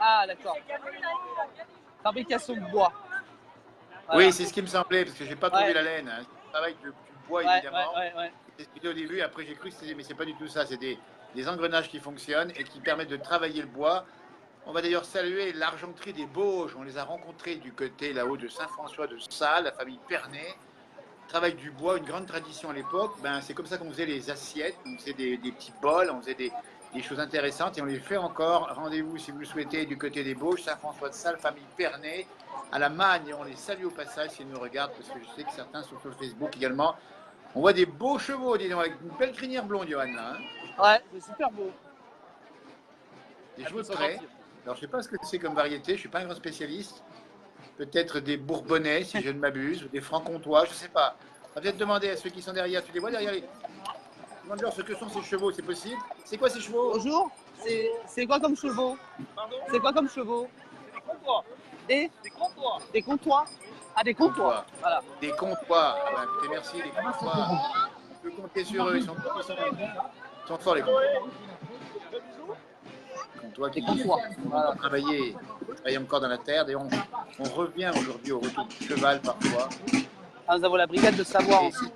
Ah, d'accord. Fabrication de bois. Voilà. Oui, c'est ce qui me semblait, parce que j'ai pas trouvé Ouais. la laine. Hein. travail du bois, Ouais, évidemment. ouais. C'est expliqué au début, après j'ai cru que c'était, mais c'est pas du tout ça, c'est des engrenages qui fonctionnent et qui permettent de travailler le bois. On va d'ailleurs saluer l'argenterie des Bauges, on les a rencontrés du côté là-haut de Saint-François de Sales, la famille Pernet. Travail du bois, une grande tradition à l'époque, ben, c'est comme ça qu'on faisait les assiettes, on faisait des petits bols, on faisait des choses intéressantes et on les fait encore. Rendez-vous si vous le souhaitez du côté des Bauges, Saint-François de Sales, famille Pernet, à la Magne, et on les salue au passage s'ils nous regardent, parce que je sais que certains sont sur le Facebook également. On voit des beaux chevaux, dis donc, avec une belle crinière blonde, Johan, là. Hein, Ouais, c'est super beau. des chevaux de trait. Alors, je ne sais pas ce que c'est comme variété, je ne suis pas un grand spécialiste. Peut-être des Bourbonnais, si je ne m'abuse, ou des Francs-Comtois, je ne sais pas. On va peut-être demander à ceux qui sont derrière. Tu les vois derrière les... Demande-leur ce que sont ces chevaux, c'est possible. C'est quoi ces chevaux? Bonjour, c'est quoi comme chevaux? Pardon? C'est quoi comme chevaux? C'est des comptoirs. Des Des comptoirs. Des comptoirs? Ah, des comptoirs. Voilà. Des comptoirs. Ah ben, écoutez, merci, des comptoirs. On peut compter sur eux, ils sont forts, les comptoirs. Comptoirs qui ont travaillé encore dans la terre. Et on revient aujourd'hui au retour du cheval parfois. Ah, nous avons la brigade de Savoie Et ensuite.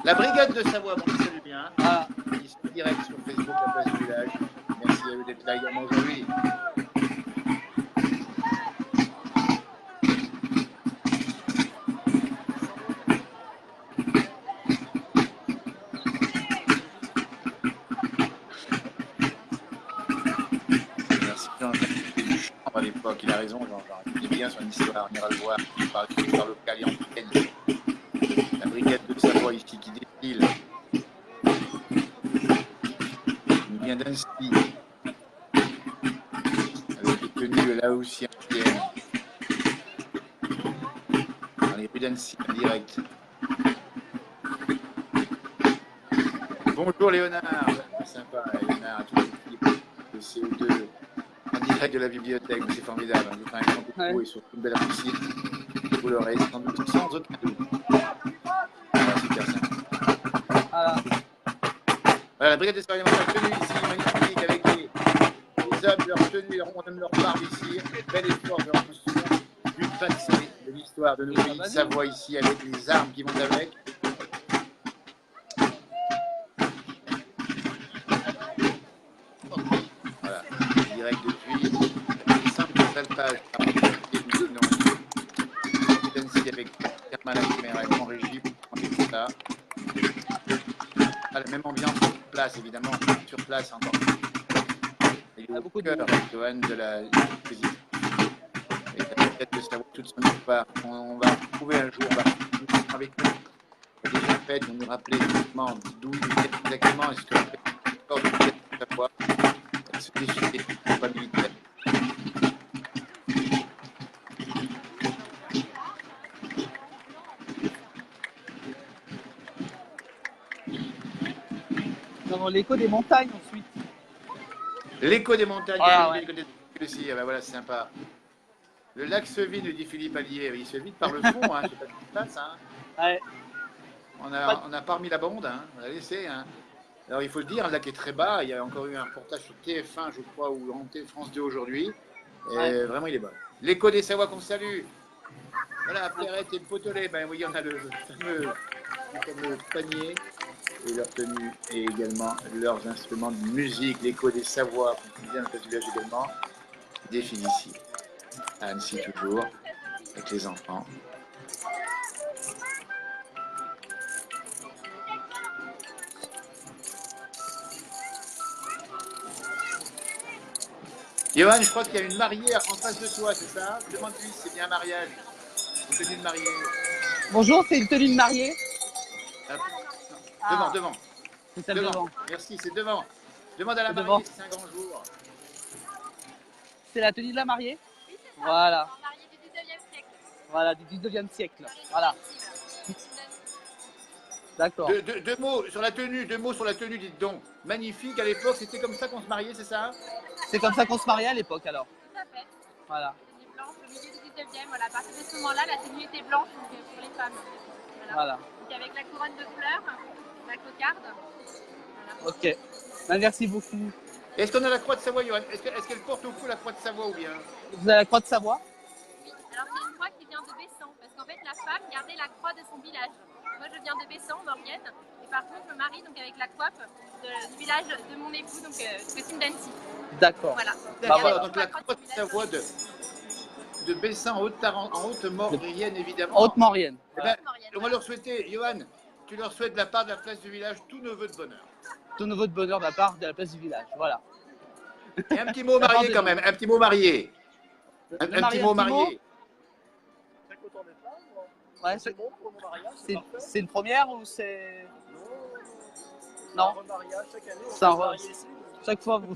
la brigade de Savoie, bon, salut bien. Voilà. Ils sont direct sur Facebook, la place du village. Merci à eux d'être là également aujourd'hui. Merci Jean-Jacques à l'époque, il a raison, Jean-Jacques. Il est bien son histoire, on ira le voir. Il parle de l'histoire locale et ancienne. La brigade de Savoie ici qui défile. Il vient d'Annecy. Avec des tenues là aussi anciennes. Dans les rues d'Annecy en direct. Bonjour Léonard. Sympa Léonard, à tous les équipes de CO2 en direct de la bibliothèque. C'est formidable. Vous faites un grand dépôt et surtout une belle piscine. Vous l'aurez sans doute sans aucun doute. Voilà, super sympa. Voilà. Voilà, la brigade d'expérimentation tenue ici, magnifique, avec les hommes, leur tenue, on donne leur barbe ici. Bel effort de reconstruction du passé, de l'histoire de nos pays de Savoie ici, avec les armes qui vont avec. Voilà, direct depuis le centre des alpages, avec Herman la caméra en régie pour prendre des photos. La même ambiance sur place, évidemment, sur place encore. Il y a beaucoup de Johan de la visite. Et peut-être de savoir toute son histoire. On va trouver un jour, on va avec nous. On a déjà fait, on nous rappelait exactement d'où il était exactement, est-ce que l'histoire de Savoie, elle se défiait du combat militaire. Nous avons l'écho des montagnes ensuite. L'écho des montagnes, Ouais. aussi, ah ben voilà, c'est sympa. Le lac se vide, nous dit Philippe Allier. Il se vide par le fond, hein, je sais pas ce qui se passe. Hein. Ouais. On a pas remis la bande, hein, on a laissé. Hein. Alors il faut le dire, le lac est très bas. Il y a encore eu un reportage sur TF1, je crois, ou en France 2 aujourd'hui. Et vraiment, il est bas. L'écho des Savoies qu'on salue. Voilà, Perrette et Potelet. Ben oui, on a le fameux panier. Et leur tenue et également leurs instruments de musique, l'écho des Savoies, qu'on vient de village également, défile ici, à Annecy toujours, avec les enfants. Johan, je crois qu'il y a une mariée en face de toi, c'est ça? Demande-lui si c'est bien un mariage, une tenue de mariée. Bonjour, c'est une tenue de mariée. Devant. C'est celle devant. Merci, c'est devant. Demande à la mariée devant. si c'est un grand jour. C'est la tenue de la mariée? Voilà. Mariée du 19e siècle. Voilà, du 19e siècle. Voilà. D'accord. Deux mots sur la tenue, dites donc. Magnifique, à l'époque, c'était comme ça qu'on se mariait, c'est ça? C'est comme ça qu'on se mariait à l'époque alors. Tout à fait. Voilà. Tenue blanche au milieu du 19e. Voilà, à partir de ce moment-là, la tenue était blanche donc, pour les femmes. Voilà. Donc avec la couronne de fleurs, la cocarde. Voilà. Ok. Ben, merci beaucoup. Est-ce qu'on a la croix de Savoie, Johan? Est-ce qu'elle porte au cou la croix de Savoie ou bien? Vous avez la croix de Savoie? Oui, alors c'est une croix qui vient de Bessan, parce qu'en fait la femme garder la croix de son village. Moi, je viens de Bessan, Maurienne, et par contre, le mari, donc avec la coiffe du village de mon époux, donc Christine Dancy. D'accord. Voilà. D'accord, voilà. donc la croix de Savoie de Bessan en Haute-Maurienne, évidemment. Haute-Maurienne. Eh ben, on va leur souhaiter, Johan, tu leur souhaites de la part de la place du village tous nos vœux de bonheur. Tout nouveau de bonheur de la part de la place du village. Voilà. Et un petit mot marié quand même, un petit mot marié. Un petit mot marié. Très content d'être là. Ouais, C'est bon pour mon mariage. c'est une première ou c'est. Non. Un mariage chaque année. On C'est un va se re- marier ici. Chaque fois, vous.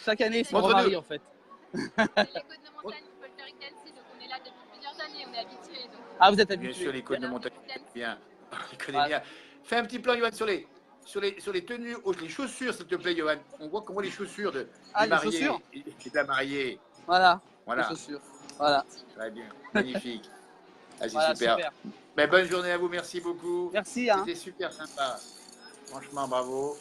Chaque année, c'est Montre-nous. remarie en fait. Les côtes de montagne, il faut le faire avec Dancy, donc on est là depuis plusieurs années, on est habitués. Donc... Ah, vous êtes Bien habitué. sûr, les côtes de montagne, bien. Je connais Voilà. bien. Fais un petit plan, Johan, sur les tenues, les chaussures, s'il te plaît, Johan. On voit comment les chaussures du Ah, les marié chaussures. et de la mariée. Voilà. Voilà, Les chaussures. Voilà. très bien, magnifique. Ah, c'est Voilà, super. super. Mais bonne journée à vous, merci beaucoup. Merci. Hein. C'était super sympa. Franchement, bravo.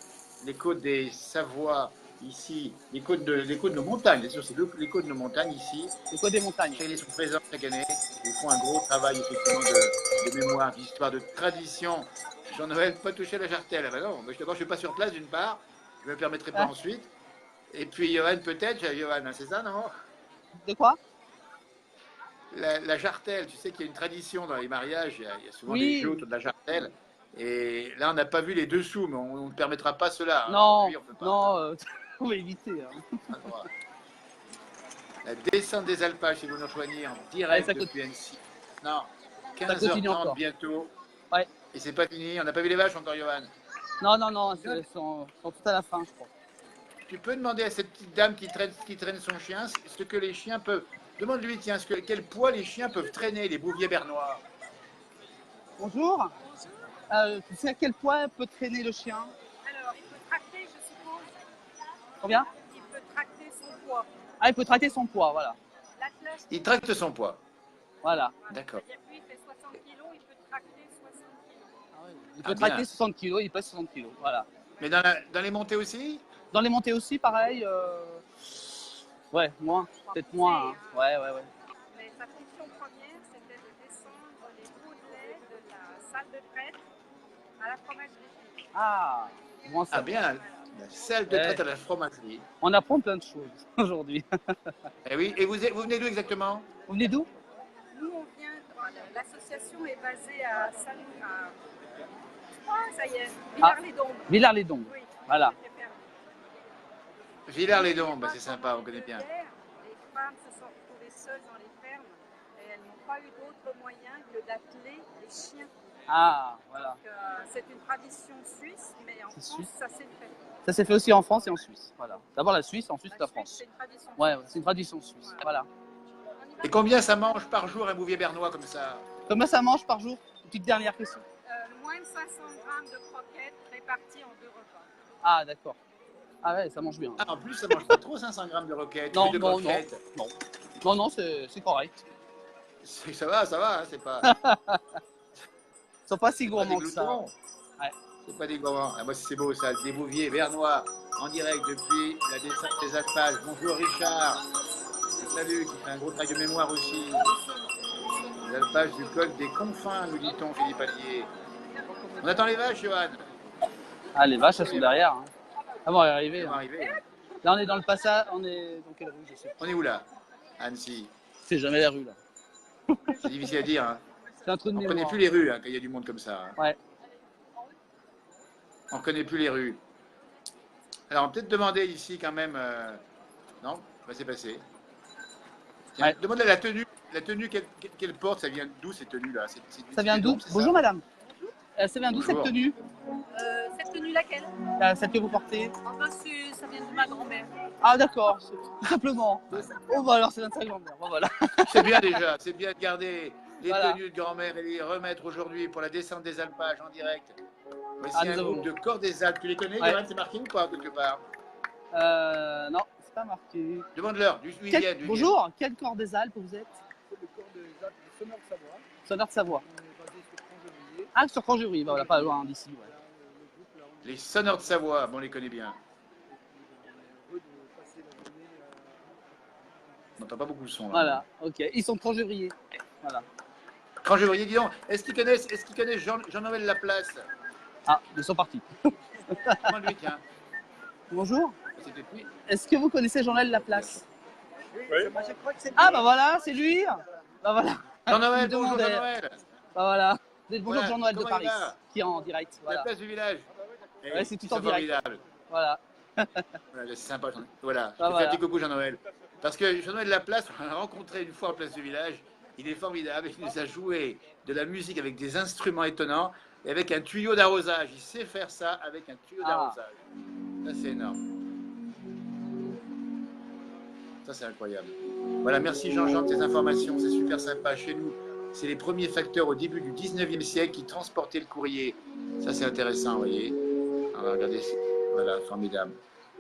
Les côtes des Savoie, ici, les côtes de nos montagnes, bien sûr, c'est les côtes de nos montagnes ici. Les côtes des montagnes. Ils sont présents chaque année. Ils font un gros travail, effectivement, de mémoire, d'histoire, de tradition. Jean-Noël, pas toucher à la jartelle. Ah ben non, d'abord, je ne suis pas sur place, d'une part. Je ne me permettrai pas Ah. ensuite. Et puis, Johan, peut-être, Johan, hein, c'est ça, non? De quoi? La jartelle, tu sais qu'il y a une tradition dans les mariages, il y a souvent Oui. des jeux autour de la jartelle. Et là, on n'a pas vu les dessous, mais on ne permettra pas cela. hein. Non, Oui, on peut pas. non, on va éviter. Hein. Pas le droit. La descente des alpages, si vous nous rejoignez en Ouais, direct ça depuis Annecy. Non, continue 15h30 encore. bientôt. Ouais. Et c'est pas fini, on n'a pas vu les vaches encore, Johan. Non, non, non, elles sont tout à la fin, je crois. Tu peux demander à cette petite dame qui traîne son chien ce que les chiens peuvent. Demande-lui, tiens, quel poids les chiens peuvent traîner, les bouviers bernois. Bonjour. Tu sais à quel poids peut traîner le chien? Alors, il peut tracter, je suppose. Combien? Il peut tracter son poids. Ah, il peut traiter son poids, voilà. L'attelage, Il tracte son poids. Voilà. D'accord. c'est-à-dire que lui, il fait 60 kg, il peut tracter 60 kg. Il peut Ah, bien. traiter 60 kg, il pèse 60 kg, voilà. Mais dans les montées aussi? Dans les montées aussi, pareil. Ouais, moins, peut-être moins. Hein. Ouais, ouais, ouais. Mais sa fonction première, c'était de descendre les pots de lait de la salle de traite à la fromagerie. Ah, moins ça. Ah bien, la salle de Ouais. traite à la fromagerie. On apprend plein de choses aujourd'hui. Eh oui, et vous venez d'où exactement? Vous venez d'où? Nous, on vient, l'association est basée à Salou, ça y est, Villars-les-Dombes. Villars-les-Dombes. Oui, Voilà. j'ai perdu. Villars-les-Dombes, bah, c'est sympa, on connaît bien. Les femmes se sont retrouvées seules dans les fermes et elles n'ont pas eu d'autre moyen que d'atteler les chiens. Ah, voilà. Donc, c'est une tradition suisse, mais en C'est France, suisse. ça s'est fait. Ça s'est fait aussi en France et en Suisse. Voilà. D'abord la Suisse, ensuite la La France. Suisse, c'est une tradition. Ouais, ouais, c'est une tradition suisse. Voilà. Et combien ça mange par jour un bouvier bernois comme ça? Combien ça mange par jour? Une petite dernière question. Moins de 500 grammes de croquettes réparties en 2 repas. Ah, d'accord. Ah ouais, ça mange bien. Ah, en plus, ça mange pas trop 500 grammes de roquettes. Non, de non, croquettes. non. Non, non, c'est correct. Ça va, hein, c'est pas. Ils sont pas si Pas des gourmands que ça. gloutons. Ouais. C'est pas des gourmands. Ah, moi, c'est beau ça, des bouviers bernois en direct depuis la descente des alpages. Bonjour Richard. Salut, qui fait un gros travail de mémoire aussi. Les alpages du col des confins, nous dit-on, Philippe Allier. On attend les vaches, Johan. Ah, les vaches, elles sont derrière. Hein. Ah bon, on est arrivé. Elles vont Hein. arriver. Là, on est dans le passage. On est dans quelle rue? Je sais. On est où là? Annecy. C'est jamais la rue là. C'est difficile à dire. Hein. C'est un trou de On ne mémoire. connaît plus les rues hein, quand il y a du monde comme ça. Hein. Ouais. On ne connaît plus les rues. Alors, on peut peut-être demander ici quand même. Non, c'est passé. Tiens, Ouais. demande la tenue qu'elle porte, ça vient d'où cette tenue-là? Ça vient d'où? C'est ça Bonjour madame. Ça vient d'où cette Bonjour. tenue? Cette tenue laquelle? Celle que vous portez? Enfin, ça vient de ma grand-mère. Ah d'accord, tout simplement. Oh bah alors c'est de sa grand-mère. Bon voilà. C'est bien déjà, c'est bien de garder les Voilà. tenues de grand-mère et les remettre aujourd'hui pour la descente des alpages en direct. Voici Ah, un nous avons- groupe de corps des Alpes. Tu les connais, Ouais. Johan, c'est marqué ou pas quelque part? Non, c'est pas marqué. Demande-leur, d'où ils viennent. Bonjour, quel corps des Alpes vous êtes? Le corps des Alpes du Sonneur de Savoie. Sonneur de Savoie. On est basé sur Franc-Genouillet. Ah, sur Conjurie, bah voilà, pas loin d'ici. Ouais. Le groupe, là, on Les sonneurs de Savoie, bon, on les connaît bien. est heureux de passer la journée. On n'entend pas beaucoup le son. Là. Voilà, ok. Ils sont Conjuriers. Voilà. Quand je voyais, dis donc, est-ce qu'ils connaissent Jean-Noël Laplace? Ah, ils sont partis. Comment lui, tiens? Bonjour. C'était lui. Est-ce que vous connaissez Jean-Noël Laplace? Oui. Ah, bah voilà, c'est lui. Bah voilà. Jean-Noël, Il me bonjour demandait. Jean-Noël. Bah voilà. Bonjour Voilà, Jean-Noël de comment il Paris, va? qui est en direct. La Voilà. place du village. Ouais, c'est tout ils en sont direct. formidables. Voilà. Voilà, c'est sympa. Voilà, je Bah te fais un petit voilà. coucou Jean-Noël. Parce que Jean-Noël Laplace, on l'a rencontré une fois en place du village. Il est formidable. Il nous a joué de la musique avec des instruments étonnants et avec un tuyau d'arrosage. Il sait faire ça avec un tuyau Ah. d'arrosage. Ça, c'est énorme. Ça, c'est incroyable. Voilà, merci Jean-Jean de tes informations. C'est super sympa. Chez nous, c'est les premiers facteurs au début du 19e siècle qui transportaient le courrier. Ça, c'est intéressant, vous voyez. On va regarder. Voilà, formidable.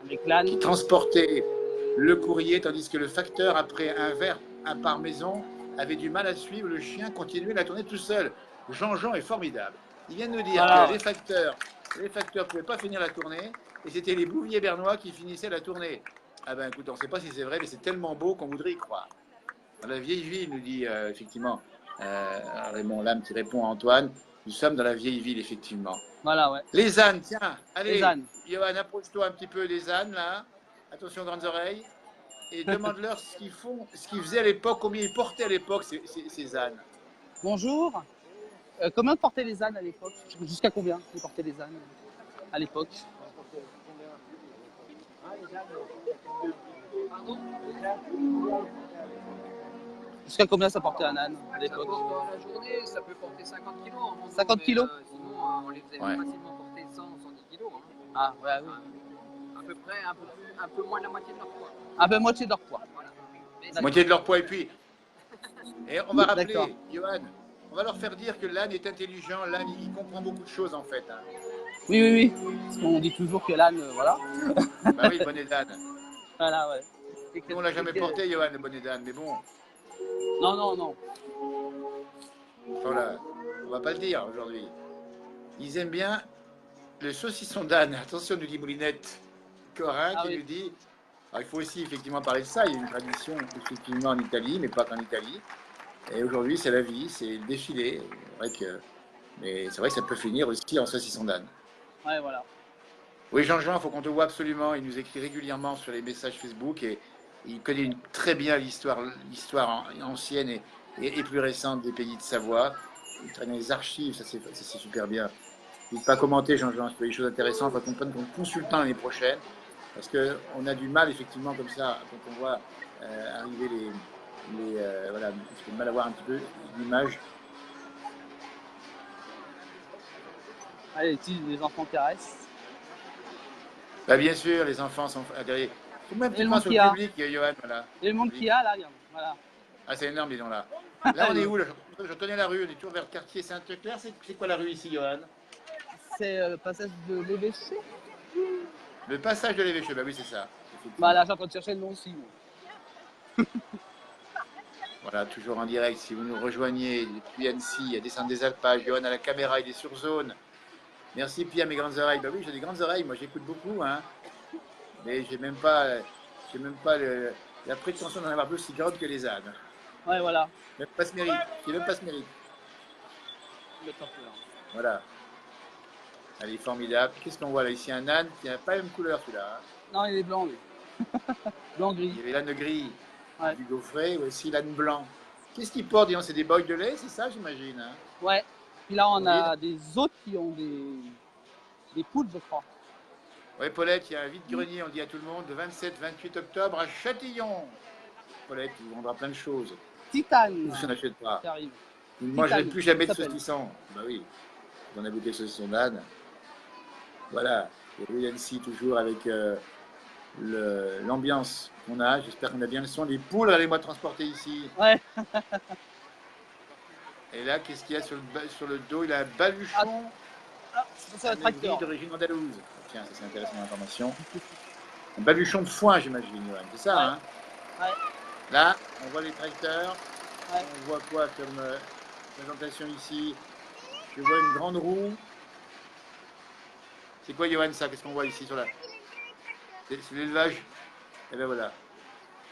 Avec l'âne. Qui transportait le courrier, tandis que le facteur, après un verre par maison, avait du mal à suivre. Le chien continuait la tournée tout seul. Jean-Jean est formidable. Il vient de nous dire Voilà, que ouais. les facteurs ne pouvaient pas finir la tournée, et c'était les bouviers bernois qui finissaient la tournée. Ah ben écoute, on ne sait pas si c'est vrai, mais c'est tellement beau qu'on voudrait y croire. Dans la vieille ville, nous dit effectivement Raymond Lame qui répond à Antoine, nous sommes dans la vieille ville, effectivement. Voilà, ouais. Les ânes, tiens, allez, Les ânes. Johan, approche-toi un petit peu des ânes, là. Attention, grandes oreilles. Et demande-leur ce qu'ils font, ce qu'ils faisaient à l'époque, combien ils portaient à l'époque, ces ânes. Bonjour. Combien portaient les ânes à l'époque? Jusqu'à combien ils portaient les ânes à l'époque? Pardon? Jusqu'à combien ça portait un âne à l'époque? Dans la journée, ça peut porter 50 kilos en montant, 50 kilos? Sinon, on les faisait Ouais. facilement porter 100 ou 110 kilos. Hein. Ah, ouais, oui. À peu près un peu moins de la moitié de leur poids. Un peu moitié de leur poids. Voilà. Mais D'accord. Moitié de leur poids, et puis. Et on va rappeler, D'accord. Johan, on va leur faire dire que l'âne est intelligent, l'âne, il comprend beaucoup de choses, en fait. Hein. Oui, oui, oui. Parce qu'on dit toujours que l'âne, voilà. Bah oui, le bonnet d'âne. Voilà, ouais. Nous, on l'a jamais porté, Johan, le bonnet d'âne, mais bon, Non, non, non. voilà, on va pas le dire aujourd'hui. Ils aiment bien le saucisson d'âne. Attention, nous dit Moulinette Corin, Ah qui oui. nous dit. Alors, il faut aussi effectivement parler de ça. Il y a une tradition effectivement en Italie, mais pas qu'en Italie. Et aujourd'hui, c'est la vie, c'est le défilé. Mais c'est vrai que ça peut finir aussi en saucisson d'âne. Ouais, voilà. Oui, Jean-Jean, il faut qu'on te voit absolument. Il nous écrit régulièrement sur les messages Facebook et il connaît très bien l'histoire ancienne et plus récente des pays de Savoie. Il traîne les archives, ça c'est super bien. N'hésite pas à commenter, Jean-Jean, si tu as des choses intéressantes. Il faut qu'on prenne ton consultant l'année prochaine. Parce qu'on a du mal, effectivement, comme ça, quand on voit arriver voilà, on a du mal à voir un petit peu l'image. Allez, les enfants caressent. Bah, bien sûr, les enfants sont agréés. Tout même Et le petit point sur monde le qu'il public, Johan, voilà. Et le monde qu'il y a là, regarde. Voilà. Ah, c'est énorme, dis donc là. Là, on est où là je tenais la rue, on est toujours vers le quartier Sainte-Claire. C'est quoi la rue ici, Johan? C'est le passage de l'évêché. Le passage de l'évêché, bah oui, c'est ça. Bah là, j'ai en train de chercher le nom aussi. moi. Voilà, toujours en direct. Si vous nous rejoignez depuis Annecy, à descendre des Alpages, Johan à la caméra, il est sur zone. Merci Pierre, mes grandes oreilles. Bah oui, j'ai des grandes oreilles, moi j'écoute beaucoup, hein. Mais j'ai même pas la prétention d'en avoir plus si grande que les ânes. Ouais, voilà. Même pas ce mérite. Qui même pas ce mérite. Le temps que là. Voilà. Elle est formidable. Qu'est-ce qu'on voit là? Ici un âne qui n'a pas la même couleur celui-là. Hein. Non, il est blanc, lui. Blanc Il gris. y avait l'âne gris, Ouais. du gaufret, ou aussi l'âne blanc. Qu'est-ce qu'il porte? C'est des bocs de lait, c'est ça, j'imagine. Hein. Ouais. Puis là, on a Oui. des autres qui ont des poules, je crois. Oui, Paulette, il y a un vide-grenier, on dit à tout le monde, le 27-28 octobre à Châtillon. Paulette, il vous vendra plein de choses. Titane, Ou si on n'achète pas. qui arrive. Vous ne mangerez Titane, plus jamais de ça s'appelle. saucisson. Bah oui, on a goûté le saucisson d'âne. Voilà, et rue Annecy, toujours avec l'ambiance qu'on a. J'espère qu'on a bien le son. Les poules, allez-moi transporter ici. Ouais. Et là, qu'est-ce qu'il y a sur le dos? Il a un baluchon. Ah, ça va être Un aigri tracteur. d'origine andalouse. Tiens, ça c'est intéressant l'information. Un baluchon de foin, j'imagine, Johan. C'est ça, Ouais. hein? Ouais. Là, on voit les tracteurs. Ouais. On voit quoi comme présentation ici? Je vois une grande roue. C'est quoi, Johan, ça? Qu'est-ce qu'on voit ici sur la... C'est l'élevage. Et bien voilà.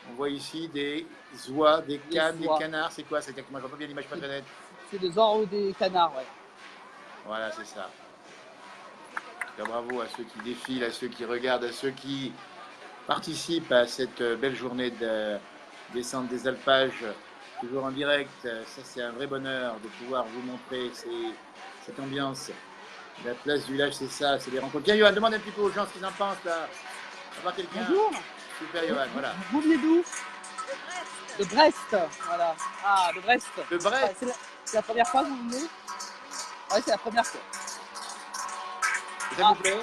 On voit ici des oies, des cannes, des oies. canards. C'est quoi? C'est exactement, je vois pas bien l'image, pas très nette. C'est des ors ou des canards, ouais. Voilà, c'est ça. Donc, bravo à ceux qui défilent, à ceux qui regardent, à ceux qui participent à cette belle journée de descente des alpages, toujours en direct. Ça, c'est un vrai bonheur de pouvoir vous montrer cette ambiance. La place du village, c'est ça, c'est des rencontres. Tiens, Johan, demande un petit peu aux gens ce qu'ils en pensent là. On va voir quelqu'un. Bonjour. Super, Johan, voilà. Vous venez d'où? De Brest. Voilà. Ah, de Brest. De Brest. Ouais, c'est la première fois que vous venez? Ouais, c'est la première fois. Et ça vous plaît?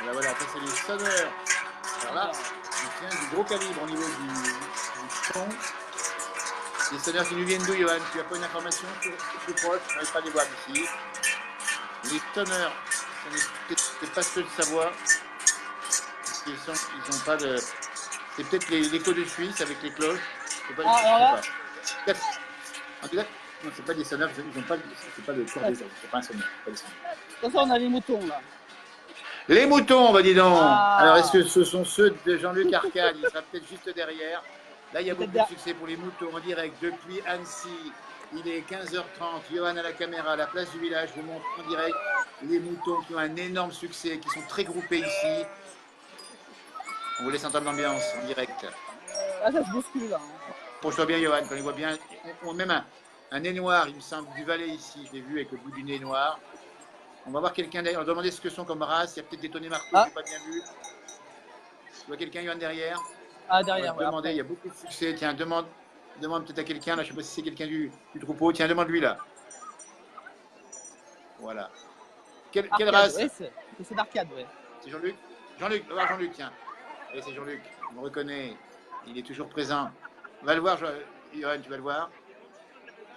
Voilà, ça c'est les sonneurs. Alors là, il tient du gros calibre au niveau du son. Les sonneurs qui nous viennent d'où, Johan? Tu n'as pas une information plus proche? Je n'arrive pas à les voir ici. Les sonneurs, c'est pas ceux de Savoie. Ils ont pas de. C'est peut-être l'écho de Suisse avec les cloches. Je sais pas, Ah, je sais pas. En tout cas, non, c'est pas des sonneurs, ils ont pas, c'est pas de cordée, c'est pas un sonneur. Pas des sonneurs. De toute façon, on a les moutons là. Les moutons, bah dis donc. Ah. Alors, est-ce que ce sont ceux de Jean-Luc Arcade? Il sera peut-être juste derrière. Là, il y a beaucoup de succès pour les moutons en direct depuis Annecy. Il est 15h30. Johan à la caméra, à la place du village, vous montre en direct les moutons qui ont un énorme succès, qui sont très groupés ici. On vous laisse entendre l'ambiance en direct. Ah, ça se bouscule là. Penche-toi bien, Johan, quand on voit bien. On même un nez noir, il me semble, du Valais ici. Je l'ai vu avec le bout du nez noir. On va voir quelqu'un derrière. On va demander ce que sont comme race. Il y a peut-être des tonnées marteaux, je n'ai pas bien vu. Tu vois quelqu'un, Johan, derrière? Ah, derrière, on va demander, il y a beaucoup de succès. Tiens, demande peut-être à quelqu'un. Là, je ne sais pas si c'est quelqu'un du troupeau. Tiens, demande-lui là. Voilà. Quelle race? Ouais, c'est d'Arcade, ouais. C'est Jean-Luc? Jean-Luc, va voir Jean-Luc, tiens. Allez, c'est Jean-Luc. On me reconnaît. Il est toujours présent. Va le voir, Johan, tu vas le voir.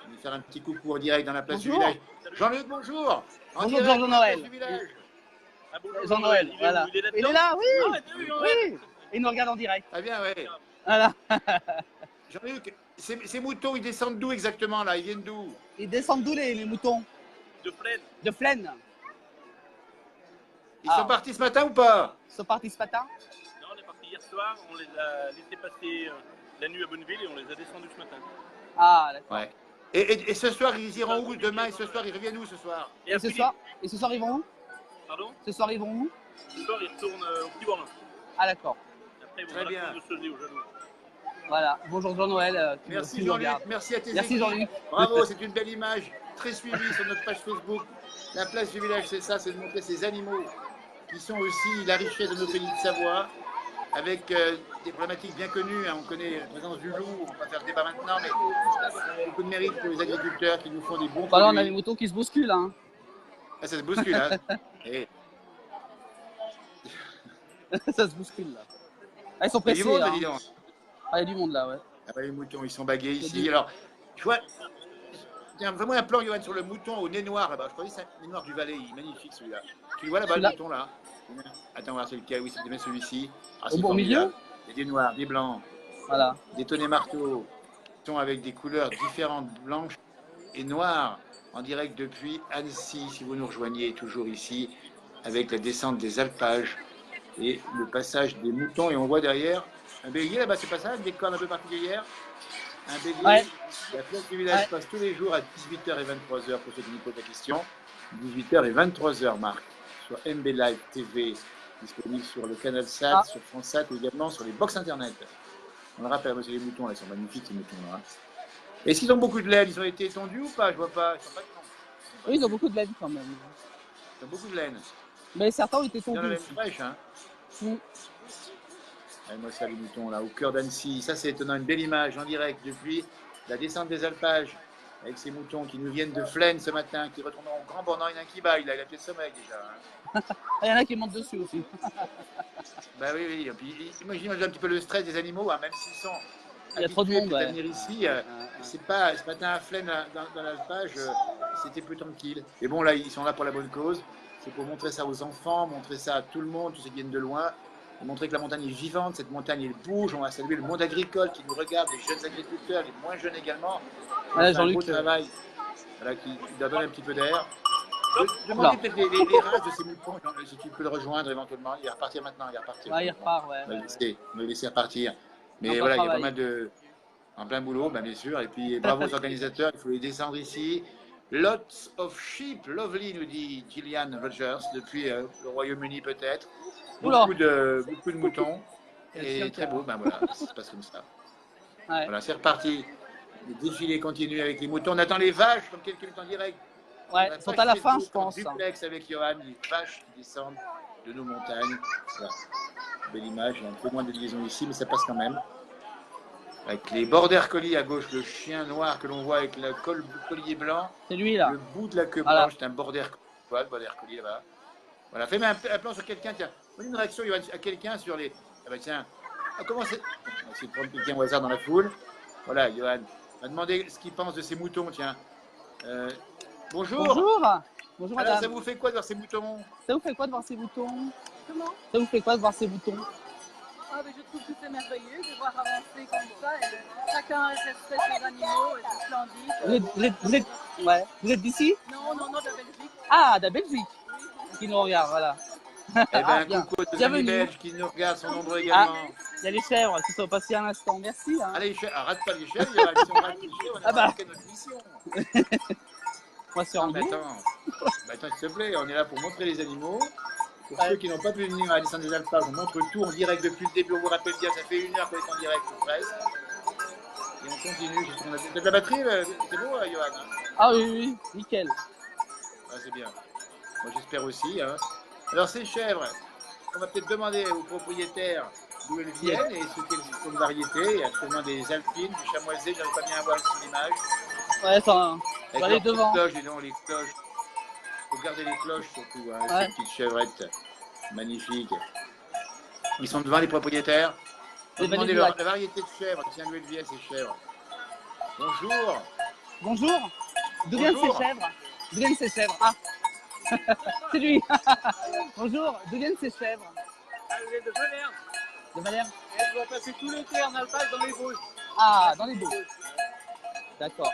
Je vais faire un petit coucou en direct dans la place du village. Jean-Luc, bonjour. Bonjour, Jean-Noël. Ah, bonjour, Jean-Noël, voilà. Il est là, oui. Ah, oui. Oui. Il nous regarde en direct. Ah bien, ouais. Voilà. Jean-Luc, ces moutons, ils descendent d'où exactement là? Ils viennent d'où? Ils descendent d'où les moutons? De Fresnes. De Flaine. Ils sont partis ce matin ou pas? Ils sont partis ce matin? Non, on est parti hier soir, on les a laissés passer la nuit à Bonneville et on les a descendus ce matin. Ah, d'accord. Ouais. Et ce soir, ils iront où demain? Et ce soir, ils reviennent où ce soir? Et ce soir, ils vont où? Pardon? Ce soir, ils vont où? Ce soir, ils retournent au Petit Borlin. Ah, d'accord. Après, ils vont Très à la bien. cour de Celis, au Jaloux. Voilà. Bonjour Jean-Noël. Merci Jean-Luc, merci à tes Merci équipes. Jean-Luc. Bravo, c'est une belle image, très suivie sur notre page Facebook. La place du village, c'est ça, c'est de montrer ces animaux qui sont aussi la richesse de nos pays de Savoie, avec des problématiques bien connues. Hein. On connaît la présence du loup, on va pas faire le débat maintenant, mais beaucoup de mérite pour les agriculteurs qui nous font des bons Voilà, on a produits. les moutons qui se bousculent. Hein. Ah, ça se bouscule, hein. Et Ça se bouscule là. Ah, ils sont il y a pressés. du monde, Hein. dis donc. Ah, il y a du monde là, ouais. Ah bah, les moutons, ils sont bagués ici. Alors, je vois, il y a vraiment un plan, Johan, sur le mouton au nez noir là-bas. Je crois que c'est un nez noir du Valais, il est magnifique celui-là. Tu le vois là-bas, le Celui-là mouton là? Attends, voir, c'est lequel? Oui, c'est bien celui-ci. Ah, Au c'est bon milieu? formidable. Il y a des noirs, des blancs, Voilà. des tonnées marteaux, sont avec des couleurs différentes, blanches et noires, en direct depuis Annecy. Si vous nous rejoignez toujours ici, avec la descente des alpages et le passage des moutons. Et on voit derrière un bélier là-bas, c'est pas ça? Des cornes un peu particulières? Un bélier. Ouais. La place du village passe tous les jours à 18h et 23h pour ceux qui nous posent la question. 18h et 23h, Marc, sur MB Live TV, disponible sur le canal SAT, sur France SAT ou également sur les box internet. On le rappelle, c'est les moutons, là, ils sont magnifiques ces moutons-là. Hein. Est-ce qu'ils ont beaucoup de laine? Ils ont été étendus ou pas? Je vois pas. Ils sont pas grands. Oui, ils ont beaucoup de laine quand même. Ils ont beaucoup de laine. Mais certains ont été Ils ont la tombés. laine fraîche, hein. Mm. Allez, moi, ça, les moutons, là, au cœur d'Annecy. Ça, c'est étonnant, une belle image en direct depuis la descente des alpages, avec ces moutons qui nous viennent de Flaine ce matin, qui retourneront au Grand Bornand. Il y en a un qui bat, il a peut-être sommeil déjà. Hein. Ah, il y en a qui montent dessus aussi. Bah oui, oui. Et puis, imaginez un petit peu le stress des animaux, hein, même s'ils sont Il y a trop de habitués monde, à ouais. venir ici. C'est pas ce matin à Flaine, dans l'alpage, c'était plus tranquille. Et bon, là, ils sont là pour la bonne cause. C'est pour montrer ça aux enfants, montrer ça à tout le monde, tous ceux qui viennent de loin. Et montrer que la montagne est vivante, cette montagne elle bouge. On va saluer le monde agricole qui nous regarde, les jeunes agriculteurs, les moins jeunes également. Voilà, C'est un beau Jean-Luc. travail, voilà, qui leur donne un petit peu d'air. Je demandais peut-être les races de ces moutons, si tu peux le rejoindre éventuellement. Il va repartir maintenant, il va repartir. Ouais, il repart, ouais. On va le laisser repartir. Mais plein voilà, il y a pas travail. mal de... En plein boulot, ben, bien sûr. Et puis, bravo aux organisateurs, il faut les descendre ici. Lots of sheep, lovely, nous dit Gillian Rogers, depuis le Royaume-Uni peut-être. Oula. Beaucoup de moutons. Il y a le Et chien très qui beau, ben voilà, ça se passe comme ça. Ouais. Voilà, c'est reparti. Le défilé continue avec les moutons. On attend les vaches, comme quelques minutes en direct. Ouais, On ils sont à la fin, je en pense. duplex avec Johan, les vaches qui descendent de nos montagnes. Voilà. Belle image, il y a un peu moins de liaison ici, mais ça passe quand même. Avec les border collies à gauche, le chien noir que l'on voit avec le collier blanc. C'est lui, là. Le bout de la queue Voilà. blanche, c'est un border collie. Voilà, le border collie là-bas. Voilà, fais-moi un plan sur quelqu'un, tiens. Une réaction Johan, à quelqu'un sur les. Ah bah tiens, comment c'est. On va essayer de prendre quelqu'un au hasard dans la foule. Voilà, Johan. On va demander ce qu'il pense de ces moutons, tiens. Bonjour. Bonjour. Bonjour, Alors, madame. ça vous fait quoi de voir ces moutons? Ça vous fait quoi de voir ces boutons? Comment? Ça vous fait quoi de voir ces boutons? Ah, mais je trouve que c'est merveilleux de voir avancer comme ça. Et chacun respecte ses animaux et c'est splendide. Vous êtes d'ici? Non, non, non, de Belgique. Ah, de la Belgique. Qui nous regarde, voilà. Eh Ah, bien, bien. coucou aux amis Bienvenue. belges qui nous regardent, sont nombreux également. Il y a les chèvres qui sont passées à l'instant. Merci. Hein. Allez, rate pas les chèvres, Johan. Si on rate les chèvres, on a Ah bah. manqué notre mission. On va se Non, rendre. mais attends, s'il te plaît, on est là pour montrer les animaux. Pour Ouais. ceux qui n'ont pas pu venir à la descente des Alpages, on montre tout en direct depuis le début. On vous rappelle bien, ça fait 1 heure qu'on est en direct, presque. Et on continue. T'as de la batterie, c'est beau, Johan, hein? Ah oui, nickel. Ah, c'est bien. Moi, j'espère aussi. Hein. Alors, ces chèvres, on va peut-être demander aux propriétaires d'où elles viennent et ce qu'elles sont de variété. Il y a sûrement des alpines, des chamoisés, j'arrive pas bien à voir sur l'image. Ouais, ça. On va aller Avec leurs devant. petites cloches, dis donc, les cloches. Il faut garder les cloches surtout, hein, Ouais. ces petites chevrettes magnifiques. Ils sont devant les propriétaires. On Les va demander vallées du lac. la variété de chèvres. Tiens, d'où elles viennent ces chèvres. Bonjour. Bonjour. D'où viennent ces Bonjour. chèvres? D'où viennent ces chèvres? Ah. C'est lui. Bonjour. D'où viennent ces chèvres? Elle est de Valère. De Valère? Et elle doit passer tout l'été en alpage dans les Vosges. Ah, dans les Vosges. D'accord.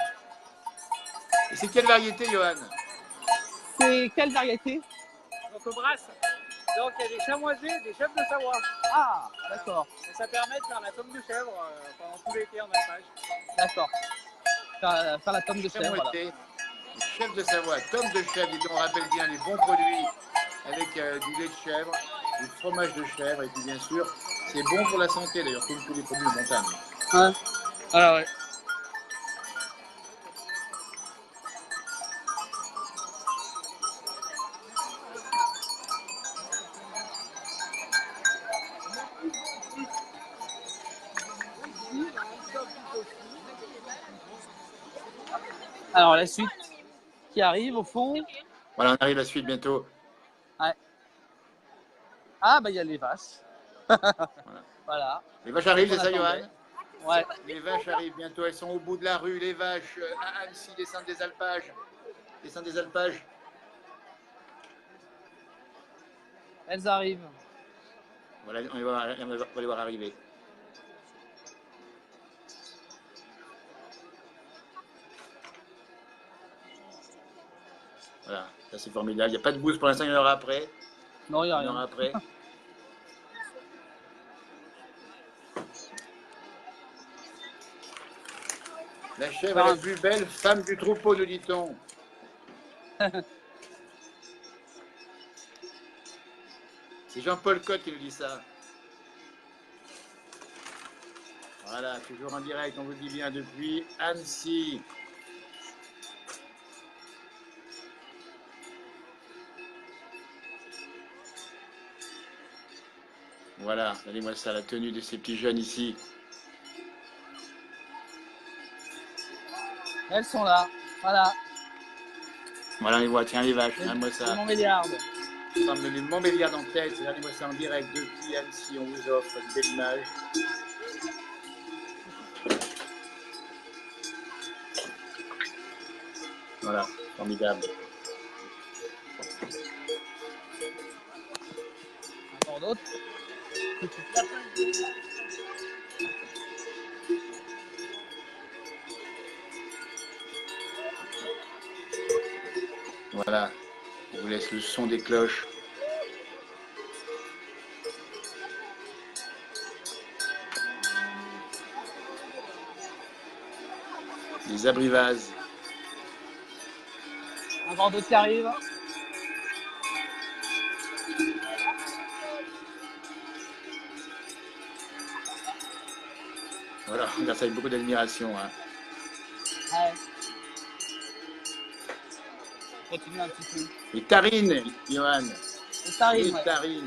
Et c'est quelle variété, Johan? C'est quelle variété? Donc au brasse. Donc il y a des chamoisés, des chèvres de Savoie. Ah, d'accord. Et ça permet de faire la tome de chèvre pendant tout l'été en alpage. D'accord. Faire la tome de chèvre, voilà. Chamoisé, chef de Savoie, tome de chèvre, et on rappelle bien les bons produits avec du lait de chèvre, du fromage de chèvre, et puis bien sûr, c'est bon pour la santé d'ailleurs, comme tous les produits de montagne. Hein? Voilà, ouais. Alors la suite qui arrive au fond. Voilà, on arrive à la suite bientôt. Ah bah il y a les vaches. Voilà. Les vaches arrivent, c'est On ça, attendait. Johan? Ouais. Les vaches arrivent bientôt, elles sont au bout de la rue, les vaches à Annecy, descendent des Alpages. Descendent des Alpages. Elles arrivent. Voilà, on va les voir arriver. Voilà, ça c'est formidable. Il n'y a pas de bouse pour l'instant, il y en aura après. Non, il n'y a Il y en aura rien. après. La chèvre est la plus belle femme du troupeau, nous dit-on. C'est Jean-Paul Cotte qui nous dit ça. Voilà, toujours en direct, on vous le dit bien, depuis Annecy. Voilà, regardez-moi ça, la tenue de ces petits jeunes ici. Elles sont là. Voilà. Voilà, on les voit, tiens les vaches, regardez-moi Les ça. Montbéliardes. Comme les Montbéliardes en tête, regardez-moi ça en direct depuis Annecy, on vous offre une belle image. Voilà, formidable. Encore d'autres. Voilà, on vous laisse le son des cloches. Les abrivases. Encore d'autres qui arrivent. Voilà, on regarde ça avec beaucoup d'admiration. Hein. Ouais. Continue un petit peu. Les tarines, Johan. Les tarines, Les ouais. tarines.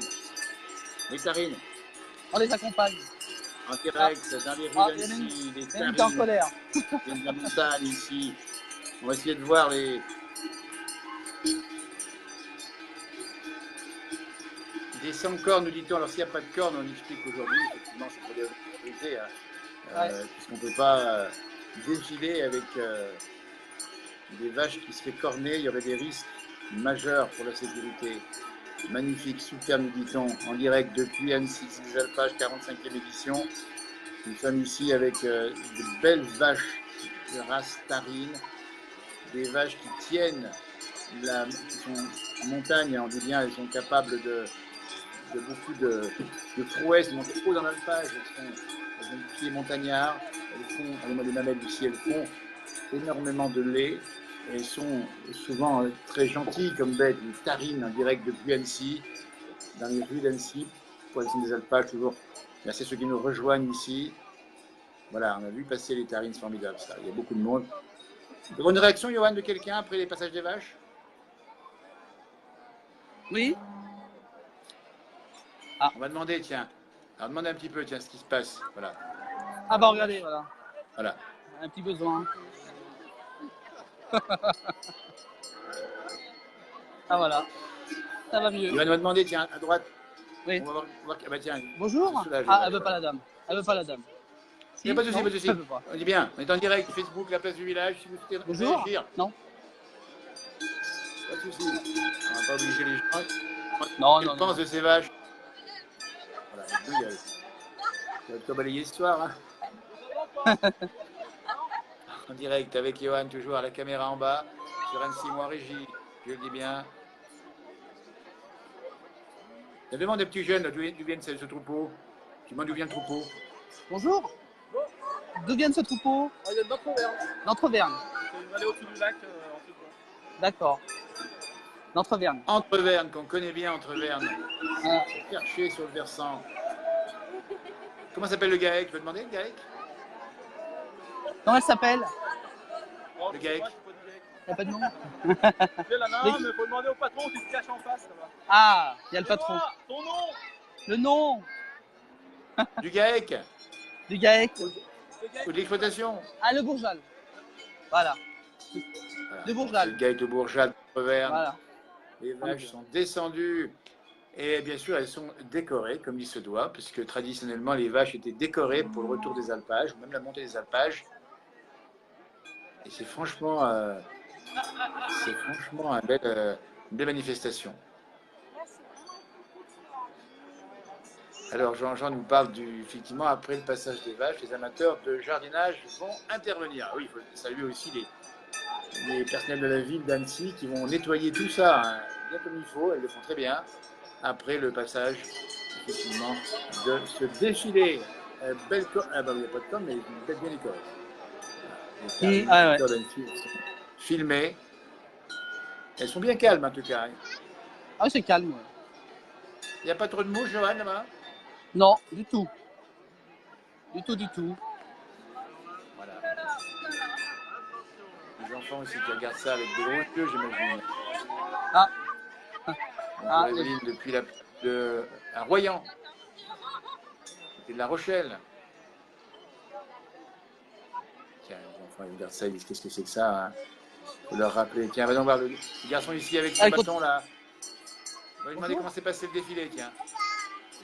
Les tarines. On les accompagne. En direct, dans les rues il y en a d'Annecy, les Il y en a une qui est en tarines. colère. Il y a de la montagne ici. On va essayer de voir les sans cornes, nous dit-on. Alors s'il n'y a pas de cornes, on explique aujourd'hui, effectivement, c'est pour des autorités, hein, puisqu'on ne peut pas défiler avec des vaches qui seraient cornées, il y aurait des risques majeurs pour la sécurité. Magnifique, super, nous dit-on, en direct depuis Annecy, des Alpages, 45e édition. Nous sommes ici avec de belles vaches de race tarine, des vaches qui tiennent, qui sont en montagne, on dit bien, elles sont capables de beaucoup de prouesses, elles montent haut dans l'alpage, elles ont des pieds montagnards, elles font, les mamelles aussi, elles font énormément de lait, et elles sont souvent très gentilles comme bêtes, une tarine en direct depuis Annecy, dans les rues d'Annecy, pour les des alpages toujours. Merci à ceux qui nous rejoignent ici. Voilà, on a vu passer les tarines, c'est formidable ça, il y a beaucoup de monde. Une réaction, Johan, de quelqu'un après les passages des vaches? Oui. On va demander, tiens. Alors, demandez un petit peu, tiens, ce qui se passe. Voilà. Ah bah regardez, voilà. Voilà. Un petit besoin. Ah voilà. Ça va mieux. Il va nous demander, tiens, à droite. Oui. On va voir, ah bah tiens. Bonjour. Ah, elle veut pas la dame. Elle veut pas la dame. Il n'y a pas de souci, pas de souci. Elle veut pas. On dit bien, on est en direct, Facebook, la place du village. Si vous souhaitez Bonjour. réagir. Non. Pas de souci. On va pas obliger les gens. Non, Qu'est-ce non, que pense non. de ces vaches? Voilà, il y a de quoi balayer ce soir. Hein. En direct avec Johan, toujours à la caméra en bas, sur Annecy, moi régie, je le dis bien. Je demande des petits jeunes, d'où viennent ce troupeau? Tu demandes d'où vient le troupeau? Bonjour. D'où vient ce troupeau? D'Entreverne. D'Entreverne. C'est une vallée au-dessus du lac, en dessous de moi. D'accord. D'Entreverne. Entreverne, qu'on connaît bien, Entreverne. Ah. Perché sur le versant. Comment s'appelle le GAEC? Tu veux demander le GAEC? Comment elle s'appelle? Oh, Le GAEC. Il n'y a pas de nom. C'est la main, mais il faut demander au patron qui se cache en face. Là-bas. Ah, il y a le patron. Ton nom? Le nom Du GAEC? du GAEC. Ou de l'exploitation? Ah, le Bourjal. Voilà. Voilà. De Bourjal. Le GAEC de Bourjal, Entreverne. Voilà. Les vaches sont descendues et bien sûr elles sont décorées comme il se doit, puisque traditionnellement les vaches étaient décorées pour le retour des alpages, ou même la montée des alpages. Et c'est franchement une belle manifestation. Alors Jean-Jean nous parle effectivement après le passage des vaches, les amateurs de jardinage vont intervenir. Ah oui, il faut saluer aussi les personnels de la ville d'Annecy qui vont nettoyer tout ça hein, bien comme il faut, elles le font très bien, après le passage, effectivement, de ce défilé. Belle ah bah il n'y a pas de com, mais une belle bien décorée. Les amateurs d'Annecy sont filmés. Elles sont bien calmes en tout cas. Hein. Ah, c'est calme. Il n'y a pas trop de mouches, Johan, là-bas? Non, du tout. Du tout, du tout. Voilà. Les enfants aussi qui regardent ça avec des gros yeux, j'imagine. Ah. Ah, Evelyne, depuis à Royan. C'était de La Rochelle. Tiens, les enfants ils regardent ça, ils disent qu'est-ce que c'est que ça hein. Faut leur rappeler. Tiens, va donc voir le garçon ici avec son bâton là. On va lui demander comment s'est passé le défilé, tiens.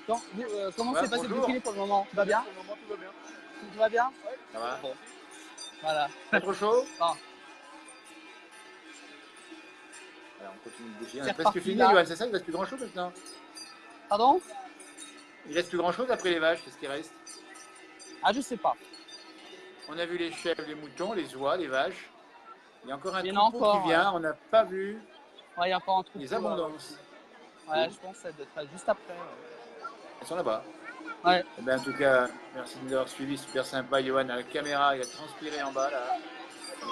Comment s'est passé le défilé pour le moment? Tout va bien? Pour le moment, tout va bien. Tout va bien? Ouais. Ça va? Bon. Voilà. Pas trop chaud? Non. Alors, on continue le défilé. On C'est a presque reparti, fini, là. Johan, c'est ça? Il ne reste plus grand chose maintenant. Pardon? Il reste plus grand chose après les vaches, qu'est-ce qui reste? Ah, je sais pas. On a vu les chèvres, les moutons, les oies, les vaches. Il y a encore un Il y en a troupeau encore, qui vient, on n'a pas vu Ouais, il y a encore un troupeau. les abondances. Ouais, je pense que ça doit être juste après. Elles sont là-bas. Ouais. Eh bien, en tout cas, merci de nous avoir suivis, super sympa. Johan à la caméra, il a transpiré en bas là.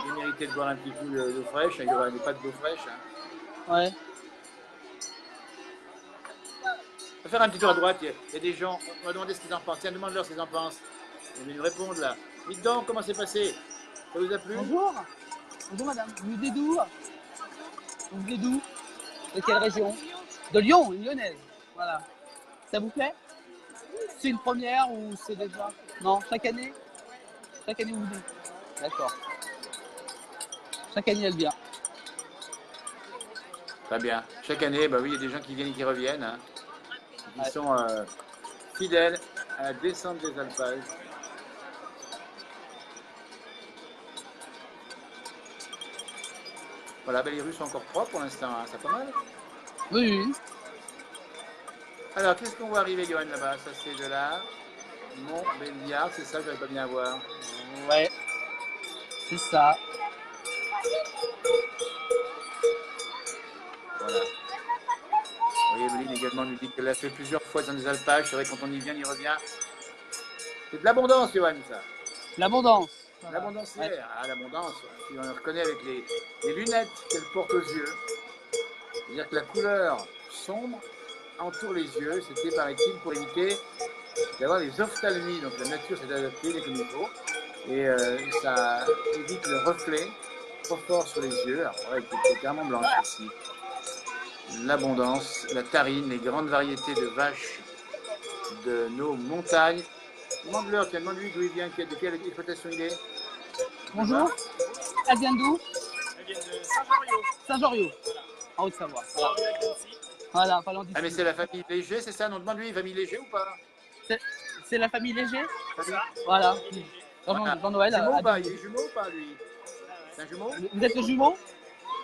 Bien mérité de boire un petit coup d'eau fraîche. Il n'y aura pas d'eau fraîche. Hein. Ouais. On va faire un petit tour à droite. Il y a des gens. On va demander ce qu'ils en pensent. Tiens, demande-leur ce qu'ils en pensent. Ils vont nous répondre là. Dites donc, comment c'est passé? Ça vous a plu? Bonjour. Bonjour madame. Vous venez d'où? Vous venez d'où? De quelle région? De Lyon, une lyonnaise. Voilà. Ça vous plaît? C'est une première ou c'est déjà? Non, chaque année? Chaque année vous venez? D'accord. Chaque année elle vient. Très bien. Chaque année, bah oui, il y a des gens qui viennent et qui reviennent. Hein. Ils Ouais. sont fidèles à la descente des alpages. Voilà, ben les rues sont encore propres pour l'instant, hein. C'est pas mal. Oui, oui. Alors, qu'est-ce qu'on voit arriver, Johan, là-bas? Ça, c'est de là. Montbéliard, c'est ça, je n'arrive pas bien à voir. Ouais. C'est ça. Voilà. Vous voyez, Evelyne également nous dit qu'elle l'a fait plusieurs fois dans des alpages. C'est vrai, quand on y vient, on y revient. C'est de l'abondance, Johan, ça. L'abondance. Voilà. L'abondance Ouais. hier. Ah, l'abondance. Si on le reconnaît avec les lunettes qu'elle porte aux yeux. C'est-à-dire que la couleur sombre entoure les yeux. C'était, paraît-il, pour éviter d'avoir les ophtalmies. Donc la nature s'est adaptée dès comme il faut. Et ça évite le reflet trop fort sur les yeux. Alors voilà, il est clairement blanche ici. L'abondance, la tarine, les grandes variétés de vaches de nos montagnes. Demande-leur, demande-lui d'où il vient, de quelle exploitation il est. Bonjour. Elle vient d'où? Elle vient de Saint-Joriot. Saint-Joriot. En Haute-Savoie. Voilà, pas loin d'ici. Ah mais c'est la famille Léger, c'est ça? Non, demande-lui, famille Léger ou pas? C'est la famille Léger? Famille... Voilà. Voilà. Jean-Noël. Jumeau ou pas? Il est jumeau ou pas, lui? C'est un jumeau? Vous êtes le jumeau?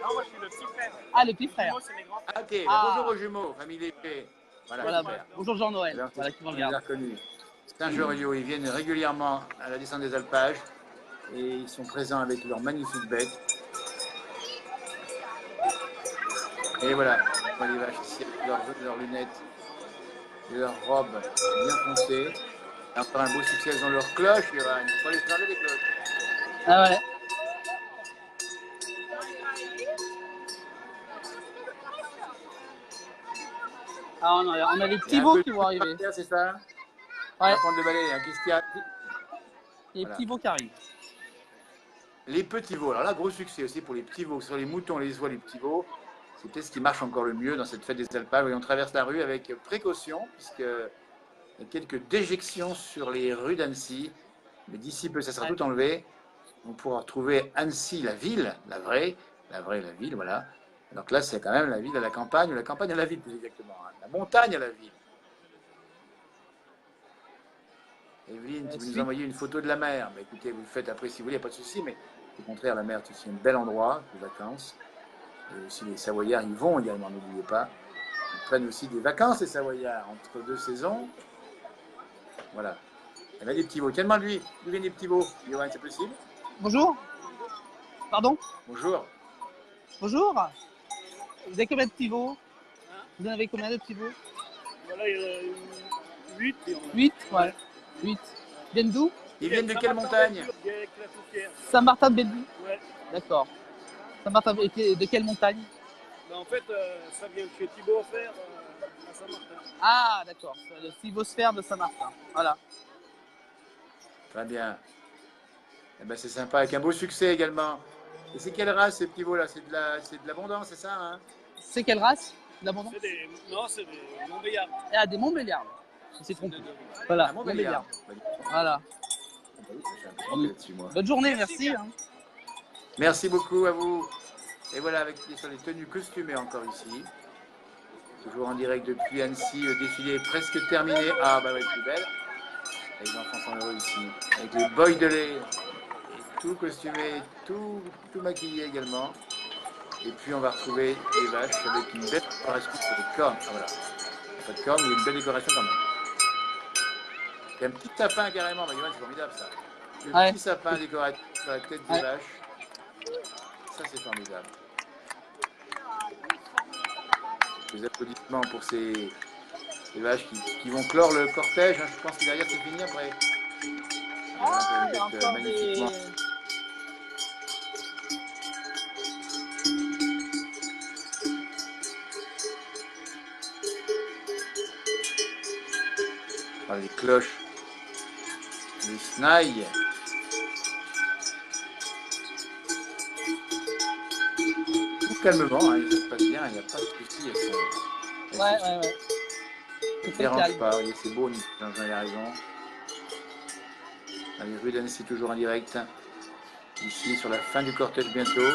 Non, moi je suis le petit frère. Ah, le petit frère. Les jumeaux, c'est mes grands frères. Ah, ok, Ah. bonjour aux jumeaux, famille Léger. Voilà, Voilà. super. Bonjour Jean-Noël. Alors, Voilà qui me on les a regarde. reconnus. Saint-Joriot, ils viennent régulièrement à la descente des alpages et ils sont présents avec leurs magnifiques bêtes. Et voilà, on voit les vaches ici avec leurs lunettes et leurs robes bien foncées. Et encore un beau succès, elles ont leurs cloches, Johan. Il faut les enlever les cloches. Ah ouais. Ah, on a les petits veaux qui vont arriver. C'est ça? On Ouais. va prendre le balai. Hein. Qu'est-ce qu'il y a? Les Voilà. petits veaux qui arrivent. Les petits veaux. Alors là, gros succès aussi pour les petits veaux. Sur les moutons, les oies, les petits veaux. C'est peut-être ce qui marche encore le mieux dans cette fête des alpages. Et on traverse la rue avec précaution, puisqu'il y a quelques déjections sur les rues d'Annecy. Mais d'ici peu, ça sera tout enlevé. On pourra retrouver Annecy, la ville, la vraie, la ville, voilà. Donc là, c'est quand même la ville à la campagne, ou la campagne à la ville, plus exactement. Hein. La montagne à la ville. Evelyne, si vous nous envoyez une photo de la mer, bah, écoutez, vous le faites après si vous voulez, il n'y a pas de souci, mais au contraire, la mer, c'est aussi un bel endroit de vacances. Et aussi les Savoyards y vont également, n'oubliez pas. Ils prennent aussi des vacances, les Savoyards, entre deux saisons. Voilà. Il y a des petits veaux. Tiens, demande-lui, d'où viennent les petits veaux? Johan, c'est possible? Bonjour. Pardon? Bonjour. Bonjour. Vous avez combien de petits veaux? Vous en avez combien de petits veaux? Voilà, il y en a 8. 8? Ouais. 8. Ils viennent d'où? Ils viennent de quelle montagne? Avec la Fouquière. Saint-Martin-de-Bellevue. Ouais. D'accord. Saint-Martin, de quelle montagne? Ben, en fait, ça vient de chez Thibaut Offert à Saint-Martin. Ah, d'accord. Le Civosphère de Saint-Martin. Voilà. Très bien. Eh ben, c'est sympa, avec un beau succès également. Et c'est quelle race ces petits veaux là? C'est de l'abondance, c'est ça hein? C'est quelle race? L'abondance? Non, c'est des Montbéliards. Ah, des Montbéliards. Je suis trompé. Voilà, Ah, Montbéliard. Voilà. Bonne journée, merci. Hein. Merci beaucoup à vous. Et voilà, avec les tenues costumées encore ici. Toujours en direct depuis Annecy, le défilé est presque terminé. Ah, bah ouais, plus belle. Et les enfants sont heureux ici. Avec les boys de lait. Et tout costumé, tout maquillé également. Et puis on va retrouver les vaches avec une belle décoration sur les cornes. Ah, voilà. Pas de cornes, mais une belle décoration quand même. Il y a un petit sapin carrément, bah, Yoann, c'est formidable ça. Le petit sapin décoratif sur la tête des vaches. Ça c'est formidable. Des applaudissements pour ces vaches qui vont clore le cortège. Hein. Je pense que derrière c'est fini après. Ah, il y a encore magnifiquement. Ah, les cloches, les snailles. Tout calmement, hein, ça se passe bien, il n'y a pas de soucis. Ouais. Ne C'est dérange calme. pas, voyez, c'est beau, Jean-Jean a raison. Allez, rue d'Annecy, toujours en direct. Ici, sur la fin du cortège bientôt.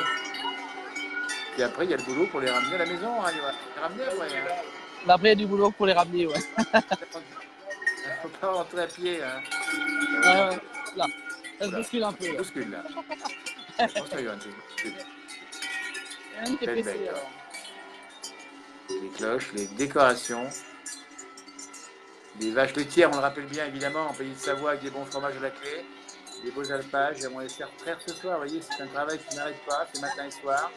Puis après, il y a le boulot pour les ramener à la maison. Hein, les ramener après. Hein. Bah, après, il y a du boulot pour les ramener, ouais. Il ne faut pas rentrer à pied. Hein. Ouais. Là, ça se Voilà. bouscule un peu. Là. Bouscule, là. Pense à Johan, Il y en a une qui est Belle, pressée, belle. alors. Les cloches, les décorations. Des vaches laitières, on le rappelle bien, évidemment, en pays de Savoie avec des bons fromages à la clé. Des beaux alpages. Et on les faire frères ce soir. Vous voyez, c'est un travail qui n'arrête pas, c'est matin et soir.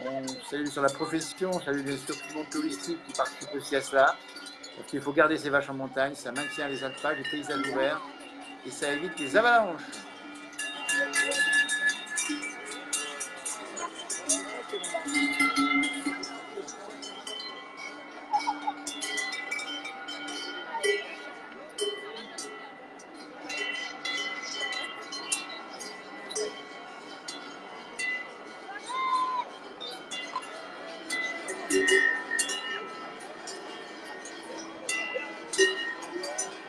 On salue sur la profession, on salue bien sûr tout le monde touristique qui participe aussi à cela. Parce qu'il faut garder ces vaches en montagne, ça maintient les alpages, les paysages ouverts et ça évite les avalanches.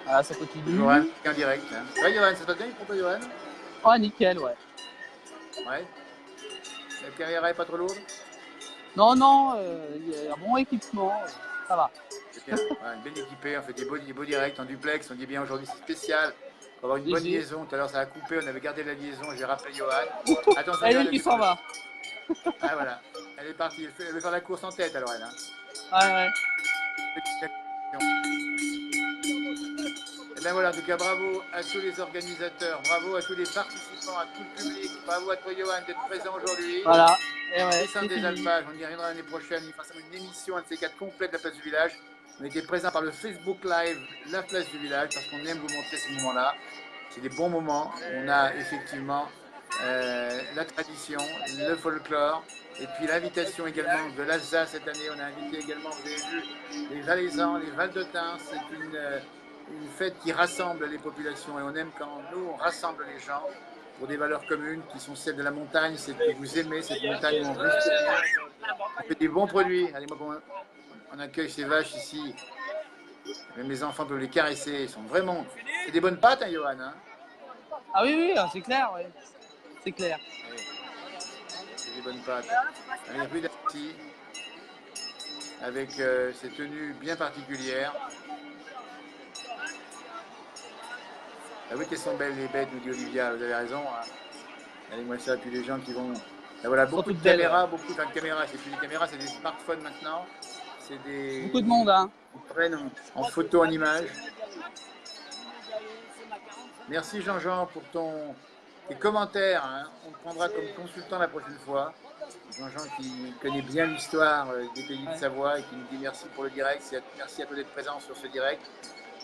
Voilà, ça continue. Johan, en direct. Hein. Ça va, Johan, ça se passe bien, il propose Johan? Oh, nickel, ouais. Ouais. La caméra est pas trop lourde? Non, il y a un bon équipement, ça va. C'est bien, ouais, bien équipé, on fait des beaux directs en duplex, on dit bien aujourd'hui c'est spécial. On va avoir une bonne liaison, tout à l'heure ça a coupé, on avait gardé la liaison, j'ai rappelé Johan. Attention, Elle Johan, qui s'en va. Ah voilà, elle est partie, elle veut faire la course en tête alors elle. Hein. Ouais. Et bien voilà, en tout cas bravo à tous les organisateurs, bravo à tous les participants, à tout le public, bravo à toi Johan d'être présent aujourd'hui. Voilà. Et ouais, Descente des alpages, on y reviendra l'année prochaine, il fera une émission, un de ces quatre complète de la place du village. On était présent par le Facebook Live, la place du village, parce qu'on aime vous montrer ces moments-là. C'est des bons moments. On a effectivement la tradition, le folklore, et puis l'invitation également de l'Alsace cette année. On a invité également, vous avez vu, les Valaisans, les Valdotins. C'est une fête qui rassemble les populations et on aime quand nous, on rassemble les gens pour des valeurs communes qui sont celles de la montagne, c'est que vous aimez cette montagne où on risque. On fait des bons produits. Allez, moi, on accueille ces vaches ici. Même les enfants peuvent les caresser. Ils sont vraiment. C'est des bonnes pâtes, hein, Johan. Hein, ah oui, c'est clair, ouais. C'est clair. oui. C'est des bonnes pâtes. Allez, rue d'Annecy, avec ces tenues bien particulières. Ah oui, qu'elles sont belles les bêtes, nous dit Olivia. Vous avez raison. Hein. Allez, moi ça, puis les gens qui vont. Et voilà, beaucoup de caméras, beaucoup de caméras. C'est plus des caméras, c'est des smartphones maintenant. C'est des. Beaucoup de monde, hein. Ils prennent en photo, en image. Merci Jean-Jean pour tes commentaires. Hein. On te prendra comme consultant la prochaine fois. Jean-Jean qui connaît bien l'histoire des pays de Savoie et qui nous dit merci pour le direct. Merci à toi d'être présent sur ce direct.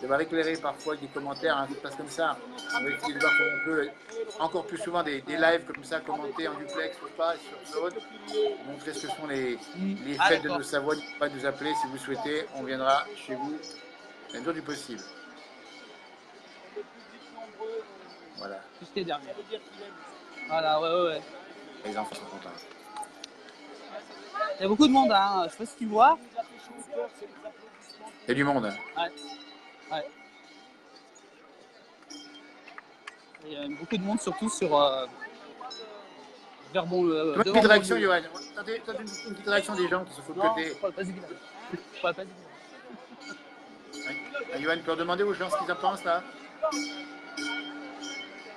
Je vais éclairer parfois avec des commentaires, hein, tout se passe comme ça. On va essayer de voir comment on peut encore plus souvent des lives comme ça, commenter en duplex ou pas, sur Zone, montrer ce que sont les fêtes de nos Savoie. N'hésitez pas à nous appeler si vous souhaitez, on viendra chez vous le jour du possible. Voilà. Jusqu'à dernière. Voilà, ouais. Les enfants sont contents. Il y a beaucoup de monde, hein. Je sais pas si tu vois. Il y a du monde. Ouais. Il y a beaucoup de monde, surtout sur Verbon. Une petite réaction, Johan. Une petite réaction des gens qui se foutent de côté. Johan, tu peux demander aux gens ce qu'ils en pensent là.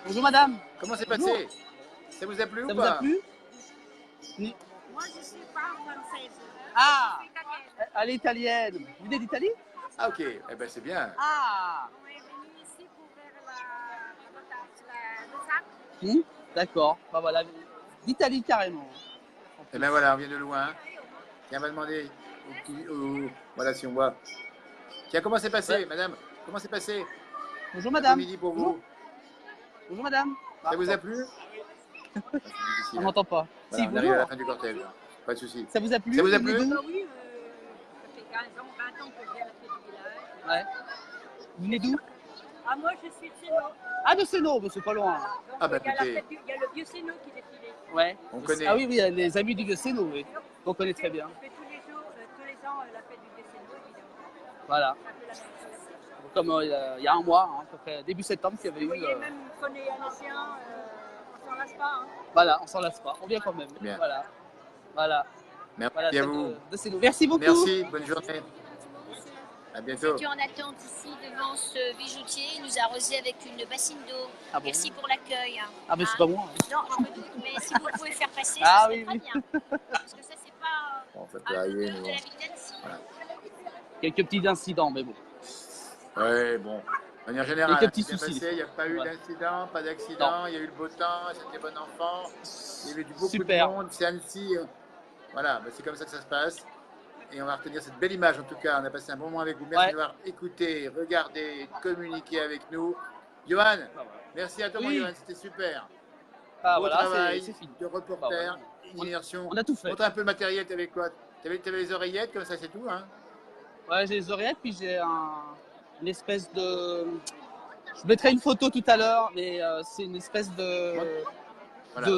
Bonjour madame. Comment c'est passé? Ça vous a plu ou pas? Ça vous a plu? Moi, je ne suis pas française. Ah, Je suis italienne. elle est italienne. Vous venez d'Italie? Ah ok, eh ben c'est bien. Ah, On est venu ici pour faire le sac. D'accord. Bah voilà, d'Italie carrément. Eh ben voilà, on vient de loin. Tiens, on va demander voilà si on voit. Tiens, comment c'est passé, madame? Comment c'est passé? Bonjour madame. Midi pour vous. Bonjour madame. Ça vous a plu? On n'entend pas. Voilà, Si, on arrive à la bonjour. fin du cortège. Pas de souci. Ça vous a plu? Ça vous a plu? Oui, ça fait 15 ans, 20 ans que je viens à la fête du village. Ouais. Vous venez d'où? Ah, moi, je suis de Sénaux. Ah, de Sénaux, mais c'est pas loin. Donc, Ah, bah, il y a écoutez. il y a le vieux Sénaux qui défilait. Ouais. On connaît. Ah oui, oui, les amis du vieux Sénaux, oui. On connaît très bien. On fait tous les jours, tous les ans, la fête du vieux Sénaux, évidemment. Voilà. On a fait la même chose. Comme il y a un mois, hein, à peu près début septembre, qu'il y avait Vous eu. voyez, même qu'on est un océan, on s'en lasse pas. Hein. Voilà, on s'en lasse pas. On vient quand même. Bien. Voilà. Voilà. Merci Voilà, à celle vous. de Sénaux. Merci beaucoup. Merci, bonne journée. À bientôt. Nous étions en attente ici devant ce bijoutier. Il nous a arrosé avec une bassine d'eau. Ah bon? Merci pour l'accueil. Ah, mais c'est pas moi. Non, je me doute, mais si vous pouvez faire passer, Ah, ça serait oui, très oui. bien. Parce que ça, c'est pas Bon, ça peut un arriver, honneur de mais la ville d'Annecy. Voilà. Quelques petits incidents, mais bon. bon. Ouais, bon. De manière générale, Quelques petits c'est bien soucis. passé, il n'y a pas eu Ouais. d'incident, pas d'accident, il y a eu le beau temps, c'était bon enfant, il y avait beaucoup Super. de monde, c'est Annecy. Voilà, bah, c'est comme ça que ça se passe. Et on va retenir cette belle image, en tout cas. On a passé un bon moment avec vous. Merci Ouais. d'avoir écouté, regardé, communiqué avec nous. Johan, merci à toi, mon Oui. Johan, c'était super. Ah, Beau voilà, travail c'est fini. de reporter, Bah, voilà. une immersion. On a tout fait. Montre un peu le matériel, t'avais quoi? T'avais les oreillettes, comme ça, c'est tout, hein? Ouais, j'ai les oreillettes, puis j'ai une espèce de. Je mettrai une photo tout à l'heure, mais c'est une espèce Voilà.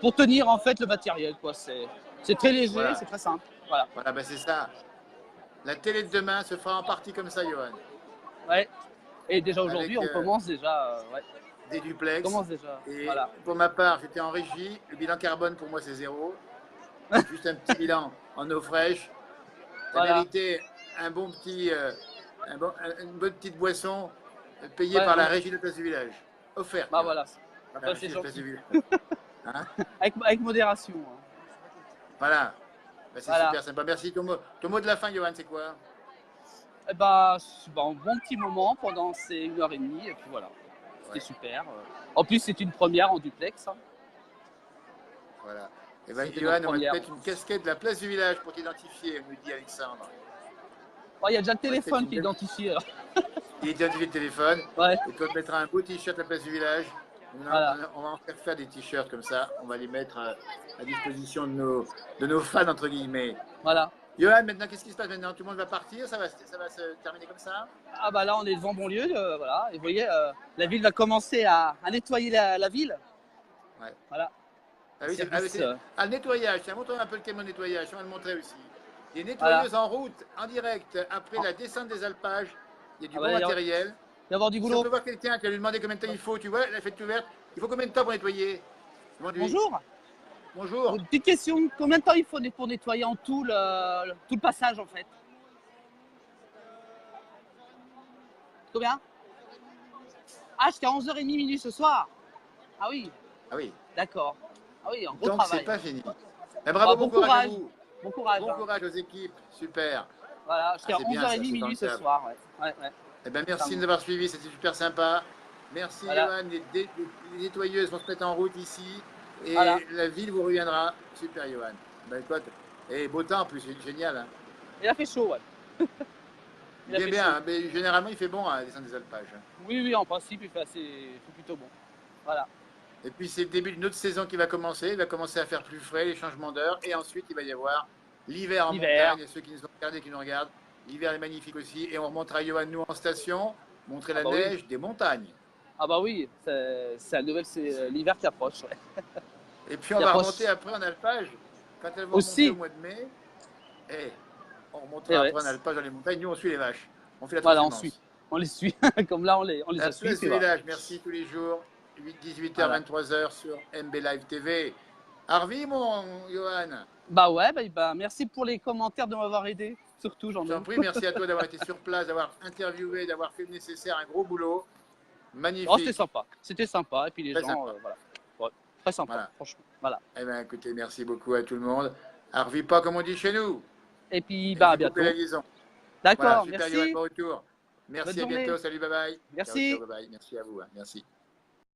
pour tenir en fait le matériel, quoi. C'est très léger, Voilà. c'est très simple. Voilà. Voilà, bah, c'est ça. La télé de demain se fera en partie comme ça, Johan. Ouais. Et déjà aujourd'hui, Avec, on commence déjà. Ouais. Des duplex. On commence déjà. Et Voilà. pour ma part, j'étais en régie. Le bilan carbone, pour moi, c'est 0. Juste un petit bilan en eau fraîche. Tu as Voilà. mérité un bon petit, une bonne petite boisson payée Ouais, par la ouais. régie de Place du Village. Offerte. Bah voilà. Par Bah, la c'est régie de Place gentil. du Village. Hein? Avec modération. Hein. Voilà. Bah, c'est Voilà. super sympa. Merci. Ton mot de la fin, Johan, c'est quoi? Eh bah, un bon petit moment pendant ces 1h30, et puis voilà. C'était Ouais. super. En plus, c'est une première en duplex. Hein. Voilà. Et bien, C'était Johan, notre on va te première. mettre une casquette de la Place du Village pour t'identifier, me dit Alexandre. Oh, il y a déjà le peut-être téléphone une qui est belle- identifié. Alors. Il identifie le téléphone. Ouais. Et toi, on te mettra un beau t-shirt à la Place du Village. Voilà. On va en faire des t-shirts comme ça. On va les mettre à disposition de nos fans, entre guillemets. Voilà. Johan, maintenant, qu'est-ce qui se passe maintenant? Tout le monde va partir? Ça va se terminer comme ça? Ah bah là, on est devant Bonlieu, voilà. Et vous voyez, la ville va commencer à nettoyer la ville. Ouais. Voilà. Ah oui, Service, c'est le nettoyage. Tiens, montre un peu le camion de nettoyage. On va le montrer aussi. Des Voilà. nettoyeuses en route, en direct, après la descente des alpages. Il y a du Ah bon bah, il y a- matériel. Il va y avoir du Si on boulot. peut voir quelqu'un, tu vas lui demander combien de temps il faut. Tu vois, la fête ouverte. Il faut combien de temps pour nettoyer? Demande-lui. Bonjour. Bonjour. Une petite question. Combien de temps il faut pour nettoyer en tout tout le passage en fait? Combien? Ah, jusqu'à 11h30 minuit ce soir. Ah oui, Ah oui. d'accord. Ah oui, un gros Donc, c'est travail. pas fini. Ben, bravo, Ah, bon bon courage à courage. vous. Bon courage. Bon hein. courage aux équipes. Super. Voilà, jusqu'à Ah, c'est bien, ça, 11h30 c'est minuit dans le ce cadre. soir. Ouais. Eh ben, merci Pardon. de nous avoir suivis, c'était super sympa. Merci Voilà. Johan, les nettoyeuses vont se mettre en route ici et Voilà. la ville vous reviendra. Super Johan. Ben, écoute, et beau temps en plus, c'est génial. Hein. Il a fait chaud, ouais. Il a Bien, fait bien, chaud. hein, mais généralement il fait bon à descendre des alpages. Oui, en principe, il fait plutôt bon. Voilà. Et puis c'est le début d'une autre saison qui va commencer, il va commencer à faire plus frais, les changements d'heure, et ensuite il va y avoir l'hiver en L'hiver. montagne, et ceux qui nous ont regardés, qui nous regardent, l'hiver est magnifique aussi, et on remontera Johan nous en station, montrer la bah oui. neige des montagnes. Ah bah oui, c'est la nouvelle, c'est l'hiver qui approche. Ouais. Et puis on Qui va approche. remonter après en alpage, quand elles vont Aussi. monter au mois de mai, et on remontera Et après ouais. en alpage dans les montagnes, nous on suit les vaches, on fait la Voilà, on transhumance. suit. On les suit. Comme là, on les La a suivis. Place tu du vois. Village, merci tous les jours, 18h, Voilà. 23h sur MB Live TV. Harvey, mon Johan, Bah ouais, merci pour les commentaires de m'avoir aidé. Surtout, je t'en prie, merci à toi d'avoir été sur place, d'avoir interviewé, d'avoir fait le nécessaire, un gros boulot. Magnifique. Oh, c'était sympa. C'était sympa. Et puis les Très gens, sympa. voilà. Ouais, très sympa, Voilà. franchement. Voilà. Eh bien, écoutez, merci beaucoup à tout le monde. Harvey, pas comme on dit chez nous. Et puis, Et bah, à puis, bientôt. coupez la liaison. D'accord, Voilà, super merci. Johan, bon retour. Merci, Bonne à journée. bientôt, salut, bye bye. Merci. Ciao, bye bye, merci à vous, hein, merci.